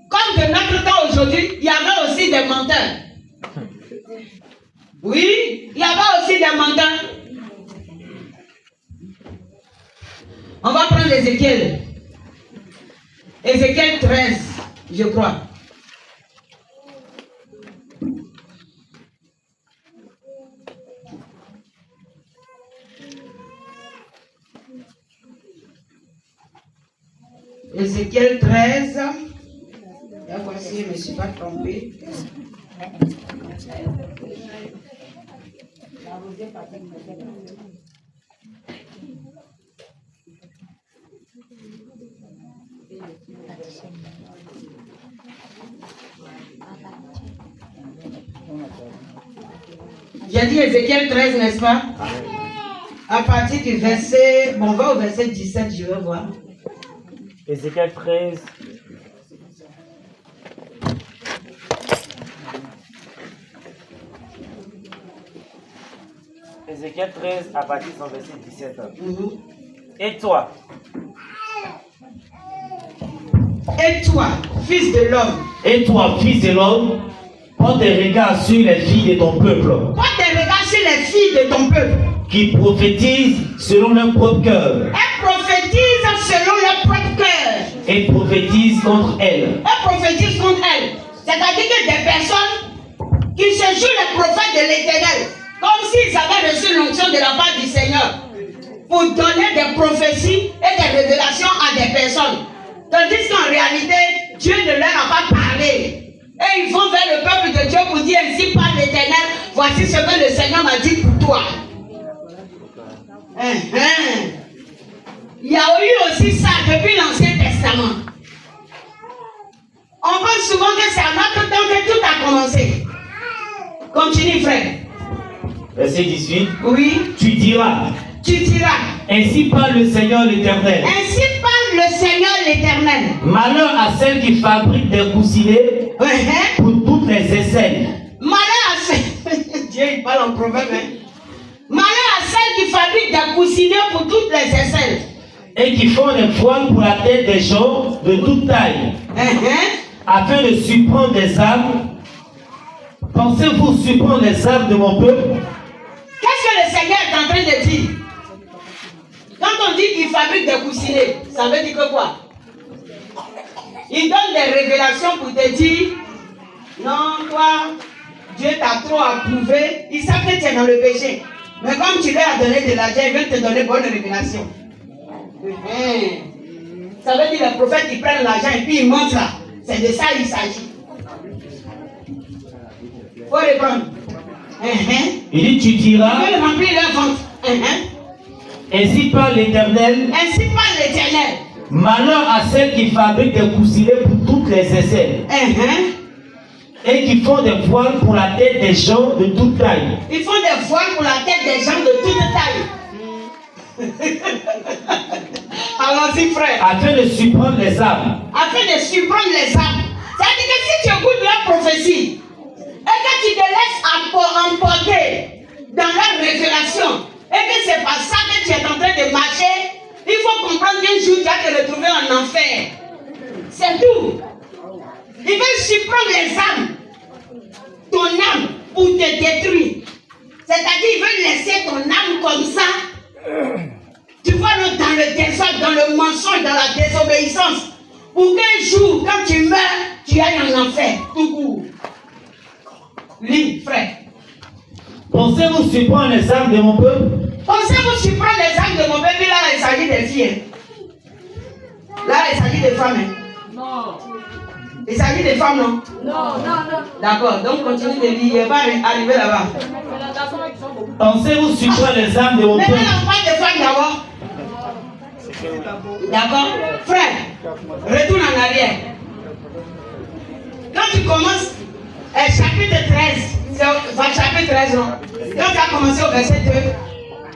comme de notre temps aujourd'hui, il y avait aussi des menteurs. Oui, il y avait aussi des menteurs. On va prendre Ézéchiel. Ézéchiel 13, je crois. Ézéchiel 13. Là, voici, je ne me suis pas trompé. J'ai dit Ézéchiel 13, n'est-ce pas? À partir du verset... Bon, on va au verset 17, je vais voir. Ézéchiel 13. Ézéchiel 13, à partir de son verset 17. Et toi, fils de l'homme. Et toi, fils de l'homme, porte tes regards sur les filles de ton peuple. Porte tes regards sur les filles de ton peuple. Qui prophétisent selon leur propre cœur. Elles prophétisent selon leur propre cœur. Et prophétisent contre elles. Elles prophétisent contre elles. C'est-à-dire que des personnes qui se jouent les prophètes de l'Éternel, comme s'ils avaient reçu l'onction de la part du Seigneur, pour donner des prophéties et des révélations à des personnes. Tandis qu'en réalité, Dieu ne leur a pas parlé. Et ils vont vers le peuple de Dieu pour dire ainsi par l'Éternel, voici ce que le Seigneur m'a dit pour toi. Il y a eu aussi ça depuis l'Ancien Testament. On pense souvent que c'est à notre temps que tout a commencé. Continue, frère. Verset 18. Oui. Tu diras. Ainsi parle le Seigneur l'Éternel. Ainsi parle le Seigneur l'Éternel. Malheur à celle qui fabrique des coussinets pour toutes les aisselles. Malheur à celle... Dieu il parle en proverbe. Malheur à celle qui fabrique des coussinets pour toutes les aisselles. Et qui font des voiles pour la tête des gens de toute taille. Afin de surprendre des âmes. Pensez-vous surprendre les âmes de mon peuple? Qu'est-ce que le Seigneur est en train de dire? Quand on dit qu'il fabrique des coussinets, ça veut dire que quoi? Il donne des révélations pour te dire, non, toi, Dieu t'a trop approuvé. Ils savent que tu es dans le péché. Mais comme tu leur as donné de l'argent, ils veulent te donner bonne révélation. Ça veut dire les prophètes qui prennent l'argent et puis ils montrent là. C'est de ça qu'il s'agit. Il faut répondre. Il dit, tu diras. Ils veulent remplir leur ventre. Ainsi parle l'Éternel. Ainsi parle l'Éternel. Malheur à celle qui fabrique des coussinets pour toutes les aisselles. Et qui font des voiles pour la tête des gens de toute taille. Ils font des voiles pour la tête des gens de toute taille. Allons-y, frère. Afin de surprendre les âmes. Afin de surprendre les âmes. C'est-à-dire que si tu écoutes leur prophétie et que tu te laisses emporter dans leur révélation et que c'est pas ça que tu es en train de marcher, il faut comprendre qu'un jour tu vas te retrouver en enfer. C'est tout. Ils veulent surprendre les âmes, ton âme, pour te détruire. C'est-à-dire qu'ils veulent laisser ton âme comme ça. Tu vois, dans le désordre, dans le mensonge, dans la désobéissance. Pour qu'un jour, quand tu meurs, tu ailles en enfer, tout court. Lis, frère. Pensez-vous surprendre les âmes de mon peuple? Pensez-vous surprendre les âmes de mon peuple? Là, il s'agit des filles. Là, il s'agit des femmes. Non. Il s'agit des femmes, non? Non. D'accord, donc continue de lire. Il n'est pas arrivé là-bas. Pensez-vous surprendre les âmes de mon peuple? Maintenant, on parle des femmes d'abord. D'accord? Frère, retourne en arrière. Quand tu commences, chapitre 13, chapitre 13, non? Quand tu as commencé au verset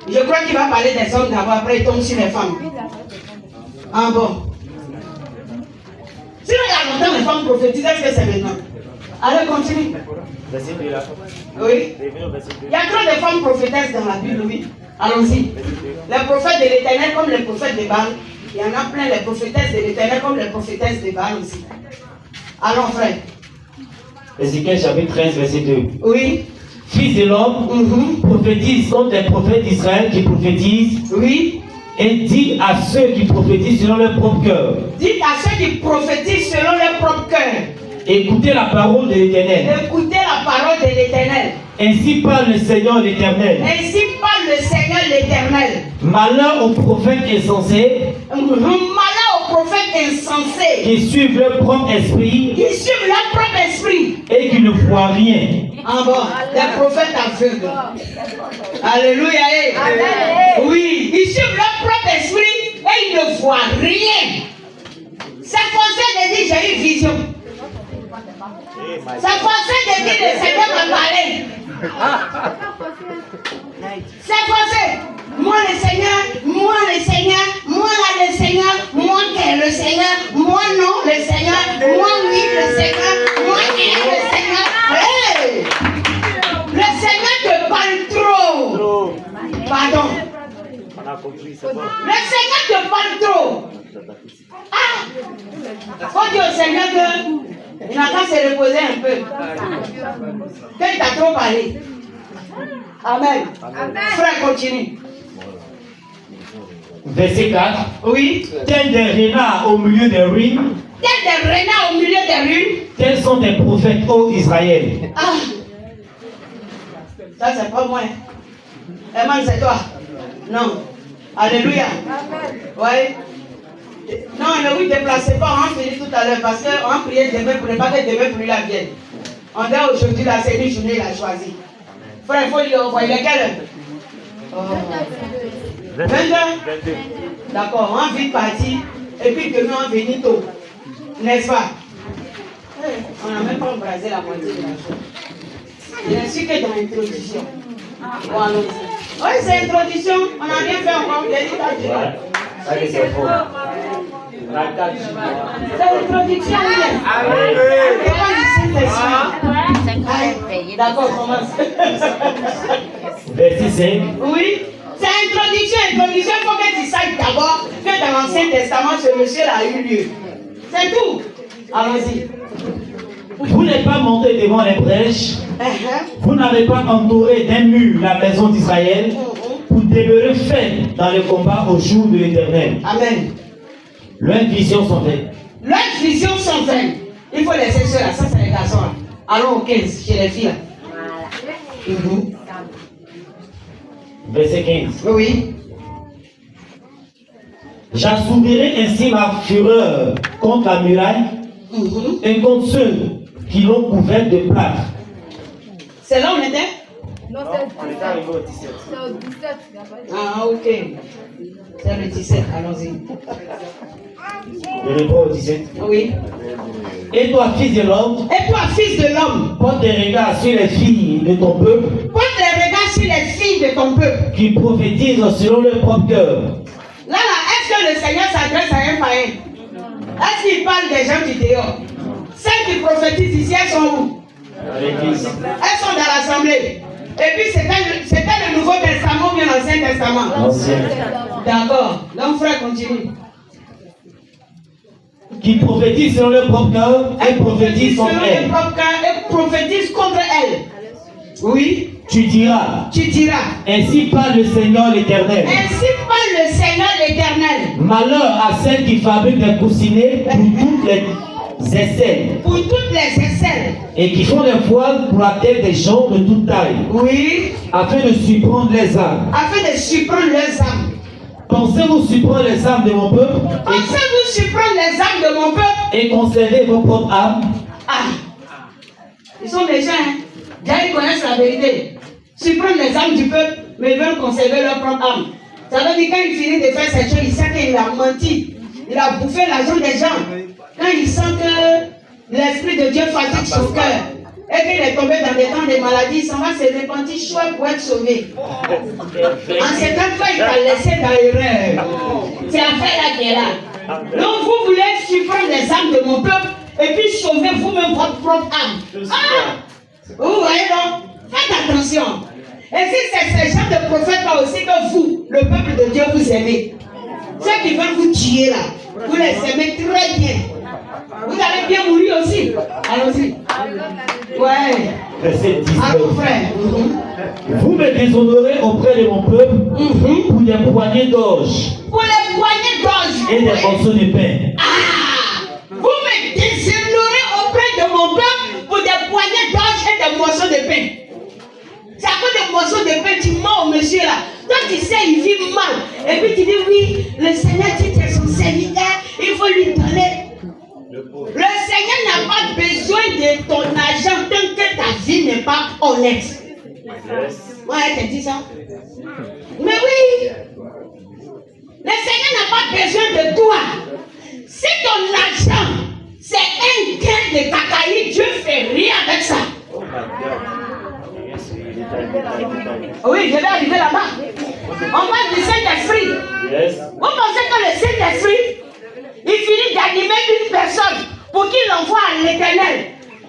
2, je crois qu'il va parler des hommes d'abord, après il tombe sur les femmes. Ah bon? Sinon, il y a longtemps les femmes prophétisent, est-ce que c'est maintenant? Allez, continue. Oui. Il y a trop de femmes prophétesses dans la Bible, oui. Allons-y. Les prophètes de l'Éternel comme les prophètes de Baal. Il y en a plein, les prophétesses de l'Éternel comme les prophétesses de Baal aussi. Allons, frère. Ézéchiel chapitre 13, verset 2. Oui. Fils de l'homme, prophétise comme des prophètes d'Israël qui prophétisent. Oui. Et dit à ceux qui prophétisent selon leur propre cœur. Dites à ceux qui prophétisent selon leur propre cœur. Écoutez la parole de l'Éternel. Écoutez la parole de l'Éternel. Ainsi parle le Seigneur l'Éternel. Ainsi parle le Seigneur l'Éternel. Malheur aux prophètes insensés. Malheur aux prophètes insensés. Qui suivent leur propre esprit. Qui suivent leur propre esprit. Et qui ne voient rien. Ah bon, les prophètes aveugles. Alléluia. Amen. Oui, ils suivent leur propre esprit et ils ne voient rien. C'est forcé de dire j'ai eu vision. C'est forcé de dire le Seigneur m'a parlé. C'est forcé. Moi le Seigneur, moi le Seigneur, moi là le Seigneur, moi qui le Seigneur, moi non le Seigneur, moi oui le Seigneur, moi qui le Seigneur. Hey! Le Seigneur te parle trop. Pardon. Le Seigneur te parle trop. Ah! Faut dire au Seigneur que il n'a qu'à se reposer un peu. Qu'il t'a trop parlé. Amen. Frère, continue. Verset 4. Oui. Tels des renards au milieu des ruines. Tels des renards au milieu des ruines. Tels sont des prophètes, ô Israël. Ah! Ça, c'est pas moi. Eman, c'est toi. Non. Alléluia. Oui. Non, ne vous déplacez pas, on va finir tout à l'heure parce qu'on va prier demain pour ne pas que demain pour lui la vienne. On est aujourd'hui, là, c'est une journée, il a choisi. Frère, il faut lui envoyer. Il est quelle heure? 22. D'accord, on va vite partir et puis demain on va venir tôt. N'est-ce pas? On n'a même pas embrasé la moitié de la chose. Il ne suis que dans l'introduction. Bon, allons-y. Oui, c'est l'introduction. On n'a rien fait encore. Ça, c'est faux. C'est l'introduction. D'accord, commence. Verset 5. Oui, c'est introduction. Introduction, il faut que tu saches d'abord que dans l'Ancien Testament, ce monsieur-là a eu lieu. C'est tout. Allons-y. Vous n'êtes pas monté devant les brèches. Vous n'avez pas entouré d'un mur la maison d'Israël pour demeurer ferme dans le combat au jour de l'Éternel. Amen. Leurs visions sont vaines. Leurs visions sont vaines. Il faut laisser cela. Ça, c'est les garçons. Allons au 15, chez les filles. Verset 15. Oui. J'assouvirai ainsi ma fureur contre la muraille et contre ceux qui l'ont couverte de plâtre. C'est là où on était? Non, c'est au 17. C'est au 17. Ah, ok. C'est le 17, allons-y. Je réponds au 17. Oui. Et toi, fils de l'homme, porte des regards sur les filles de ton peuple, de ton peuple, qui prophétisent selon leur propre cœur. Là, est-ce que le Seigneur s'adresse à un païen? Est-ce qu'il parle des gens du dehors? Celles qui prophétisent ici, elles sont où? Elles sont dans l'assemblée. Et puis c'était le Nouveau Testament ou bien l'Ancien Testament? D'accord. Donc frère, continue. Qui prophétisent selon leur propre cœur et prophétisent contre elles. Et prophétisent contre elles. Oui. Tu diras. Ainsi parle le Seigneur l'Éternel. Malheur à celle qui fabrique des coussinets pour toutes les aisselles. Et qui font des voiles pour la tête des gens de toute taille. Oui. Afin de surprendre les âmes. Pensez-vous surprendre les âmes de mon peuple? Et conserver vos propres âmes? Ah. Ils sont méchants, hein? Déjà, ils connaissent la vérité. Surprendre les âmes du peuple, mais ils veulent conserver leur propre âme. Ça veut dire quand il finit de faire cette chose, il sait qu'il a menti. Il a bouffé l'argent des gens. Quand il sent que l'Esprit de Dieu fatigue son cœur et qu'il est tombé dans des temps de maladie, il s'en va se repentir choix pour être sauvé. En ce temps-là, il t'a laissé dans l'erreur. C'est affaire-là qui est là. Donc vous voulez surprendre les âmes de mon peuple et puis sauver vous-même votre propre âme. Ah! Vous voyez donc? Faites attention. Et si c'est ce genre de prophète-là aussi que vous, le peuple de Dieu, vous aimez, ceux qui veulent vous tuer là, vous les aimez très bien. Vous allez bien mourir aussi. Allons-y. Ouais. Verset 19. Allons, frère. Vous me déshonorez auprès de mon peuple pour des poignées d'orge. Et des morceaux de pain. Ah! Vous me déshonorez auprès de mon peuple pour des poignées d'orge et des morceaux de pain. C'est à cause des morceaux de pain, tu mens au monsieur là. Toi tu sais, il vit mal. Et puis tu dis oui, le Seigneur dit que son serviteur, il faut lui donner. Le Seigneur n'a pas besoin de ton argent tant que ta vie n'est pas honnête. Moi, elle te dit ça. Mais oui, le Seigneur n'a pas besoin de toi. Si ton argent, c'est un gain de cacaï, Dieu ne fait rien avec ça. Oui, je vais arriver là-bas. On parle du Saint-Esprit. Vous pensez que le Saint-Esprit, il finit d'animer une personne pour qu'il l'envoie à l'Éternel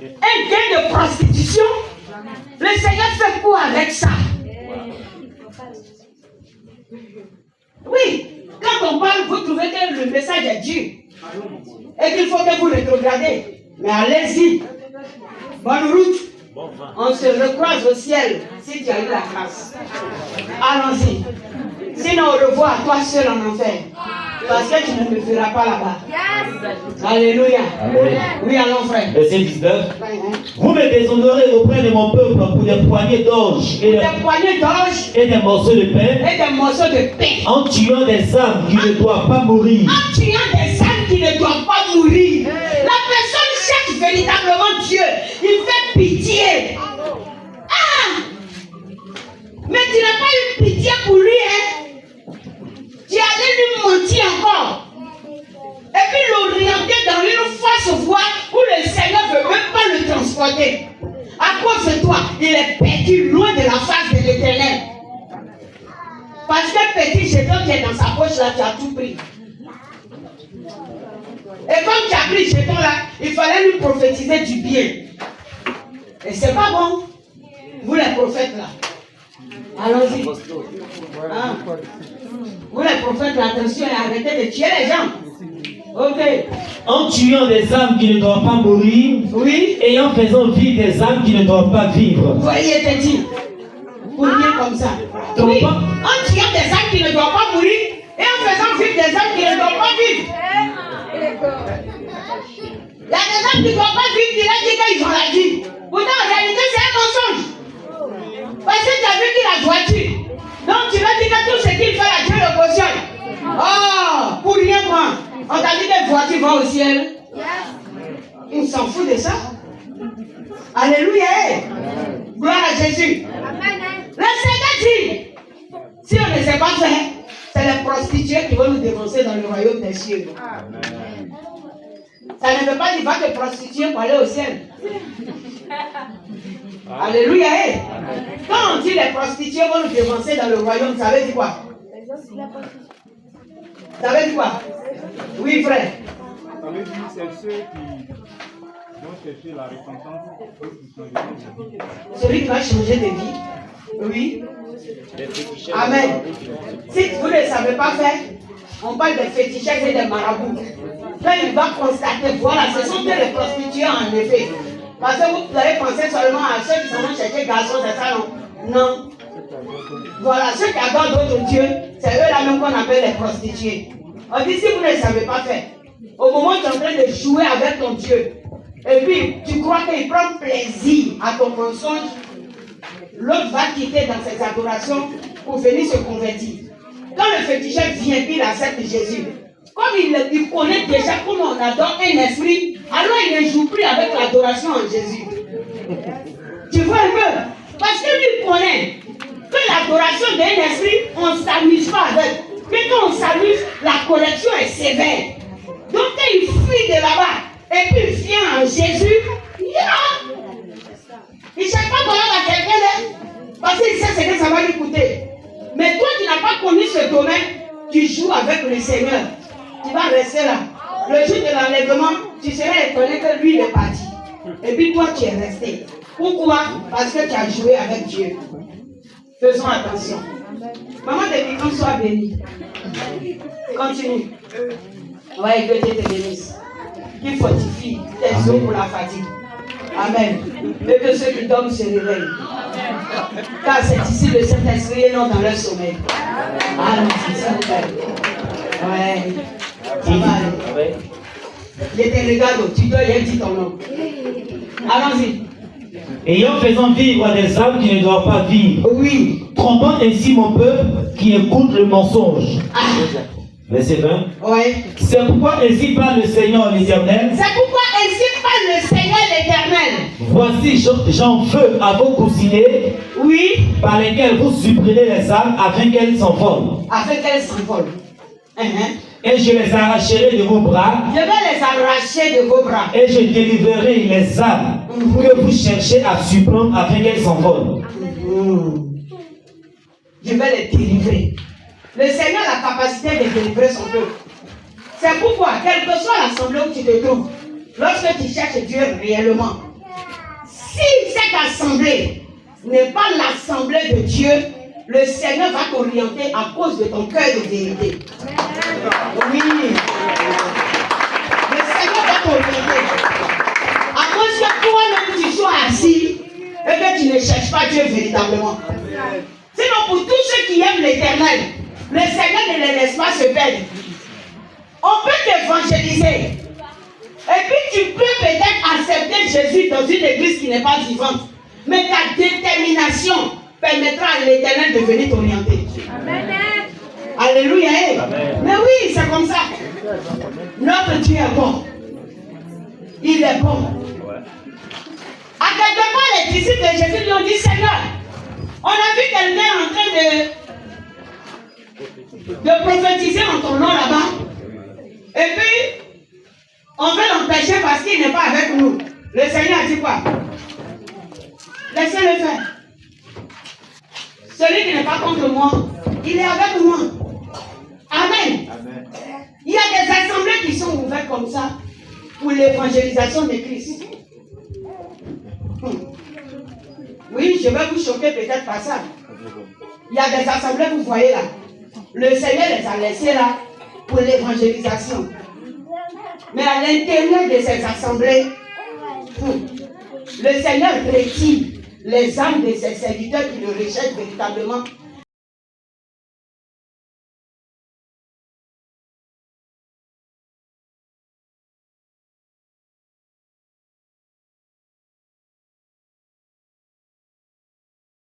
un gain de prostitution? Le Seigneur fait quoi avec ça? Oui, quand on parle, vous trouvez que le message est dur et qu'il faut que vous rétrogradez. Mais allez-y. Bonne route. On se recroise au ciel si tu as eu la grâce. Allons-y. Sinon, au revoir, toi seul en enfer. Parce que tu ne me feras pas là-bas. Alléluia. Oui, allons, frère. Verset 19. Vous me déshonorez auprès de mon peuple pour des poignées d'orge et des morceaux de pain. En tuant des âmes qui ne doivent pas mourir. La personne cherche véritablement Dieu. Il fait pitié. Ah! Mais tu n'as pas eu pitié pour lui, hein? Tu allais lui mentir encore. Et puis l'orienter dans une fausse voie où le Seigneur ne veut même pas le transporter. À cause de toi, il est perdu loin de la face de l'Éternel. Parce que petit jeton qui est dans sa poche là, tu as tout pris. Et comme tu as pris ce jeton là, il fallait lui prophétiser du bien. Et c'est pas bon. Vous les prophètes là. Allons-y. Ah. Vous les prophètes là, attention, arrêtez de tuer les gens. Ok. En tuant des âmes qui ne doivent pas mourir. Oui. Et en faisant vivre des âmes qui ne doivent pas vivre. Vous voyez, petit. Pour rien comme ça. Oui. En tuant des âmes qui ne doivent pas mourir et en faisant vivre des âmes qui ne doivent pas vivre. Il y a des âmes qui ne doivent pas vivre, il a dit qu'ils ont la vie. Pourtant, en réalité, c'est un mensonge. Parce que tu as vu qu'il a voiture. Donc, tu vas dire que tout ce qu'il fait là, Dieu le cautionne. Oh, pour rien, moi. On t'a dit que voiture va au ciel. Il s'en fout de ça. Alléluia. Gloire à Jésus. Le Seigneur dit, si on ne sait pas faire, c'est les prostituées qui vont nous dénoncer dans le royaume des cieux. Ça ne veut pas dire va te prostituer pour aller au ciel. Alléluia. Hey. Quand on dit les prostituées vont nous dévancer dans le royaume, ça veut dire quoi? Ça veut dire quoi? Oui, frère. Ça veut dire que c'est ceux qui vont chercher la repentance. Celui qui va changer de vie. Oui. Amen. Si vous ne savez pas faire, on parle des féticheurs et des marabouts. Quand il va constater, voilà, ce sont que les prostituées en effet. Parce que vous allez penser seulement à ceux qui s'en vont chercher garçons, c'est ça, non? Non. Voilà, ceux qui adorent d'autres dieux, c'est eux-là même qu'on appelle les prostituées. On dit, si vous ne savez pas faire, au moment où tu es en train de jouer avec ton Dieu, et puis tu crois qu'il prend plaisir à ton mensonge, l'autre va quitter dans ses adorations pour venir se convertir. Quand le féticheur vient, il accepte Jésus. Comme il connaît déjà comment on adore un esprit, alors il ne joue plus avec l'adoration en Jésus. Tu vois un peu? Parce que lui connaît que l'adoration d'un esprit, on ne s'amuse pas avec. Mais quand on s'amuse, la correction est sévère. Donc quand il fuit de là-bas, et puis il vient en Jésus, il ne cherche pas comment à quelqu'un là, parce qu'il sait ce que ça va lui coûter. Mais toi, tu n'as pas connu ce domaine, tu joues avec le Seigneur. Tu vas rester là. Le jour de l'enlèvement, tu seras étonné que lui il est parti. Et puis toi, tu es resté. Pourquoi? Parce que tu as joué avec Dieu. Faisons attention. Maman te dit qu'on soit béni. Continue. Ouais, que Dieu te bénisse. Qu'il fortifie tes os pour la fatigue. Amen. Et que ceux qui dorment se réveillent. Car c'est ici le Saint-Esprit et non dans leur sommeil. Allons, s'il vous plaît. Ouais. Ça va aller. Je te regarde, tu dois y dire ton nom. Allons-y. Ayant faisant vivre des âmes qui ne doivent pas vivre. Oui. Trompant ainsi mon peuple qui écoute le mensonge. Ah. Verset 20. Ouais. C'est pourquoi ainsi parle le Seigneur l'Éternel. C'est pourquoi ainsi parle le Seigneur l'Éternel. Voici, j'en veux à vos coussinets. Oui. Par lesquels vous supprimez les âmes afin qu'elles s'envolent. Afin qu'elles s'envolent. Et je les arracherai de vos bras. Je vais les arracher de vos bras. Et je délivrerai les âmes que vous cherchez à surprendre afin qu'elles s'envolent. Je vais les délivrer. Le Seigneur a la capacité de délivrer son peuple. C'est pourquoi, quelle que soit l'assemblée où tu te trouves, lorsque tu cherches Dieu réellement, si cette assemblée n'est pas l'assemblée de Dieu, le Seigneur va t'orienter à cause de ton cœur de vérité. Oui. Le Seigneur va t'orienter. À cause que toi-même tu sois assis et que tu ne cherches pas Dieu véritablement. Sinon, pour tous ceux qui aiment l'Éternel, le Seigneur ne les laisse pas se perdre. On peut t'évangéliser. Et puis tu peux peut-être accepter Jésus dans une église qui n'est pas vivante. Mais ta détermination permettra à l'Éternel de venir t'orienter. Amen. Alléluia. Amen. Mais oui, c'est comme ça. Notre Dieu est bon. Il est bon. À quelque part, les disciples de Jésus lui ont dit, Seigneur, on a vu quelqu'un en train de prophétiser en ton nom là-bas. Et puis, on veut l'empêcher parce qu'il n'est pas avec nous. Le Seigneur a dit quoi? Laissez-le faire. Celui qui n'est pas contre moi, il est avec moi. Amen. Amen. Il y a des assemblées qui sont ouvertes comme ça pour l'évangélisation de Christ. Oui, je vais vous choquer peut-être par ça. Il y a des assemblées, vous voyez là. Le Seigneur les a laissées là pour l'évangélisation. Mais à l'intérieur de ces assemblées, le Seigneur retire les âmes de ses serviteurs qui le rejettent véritablement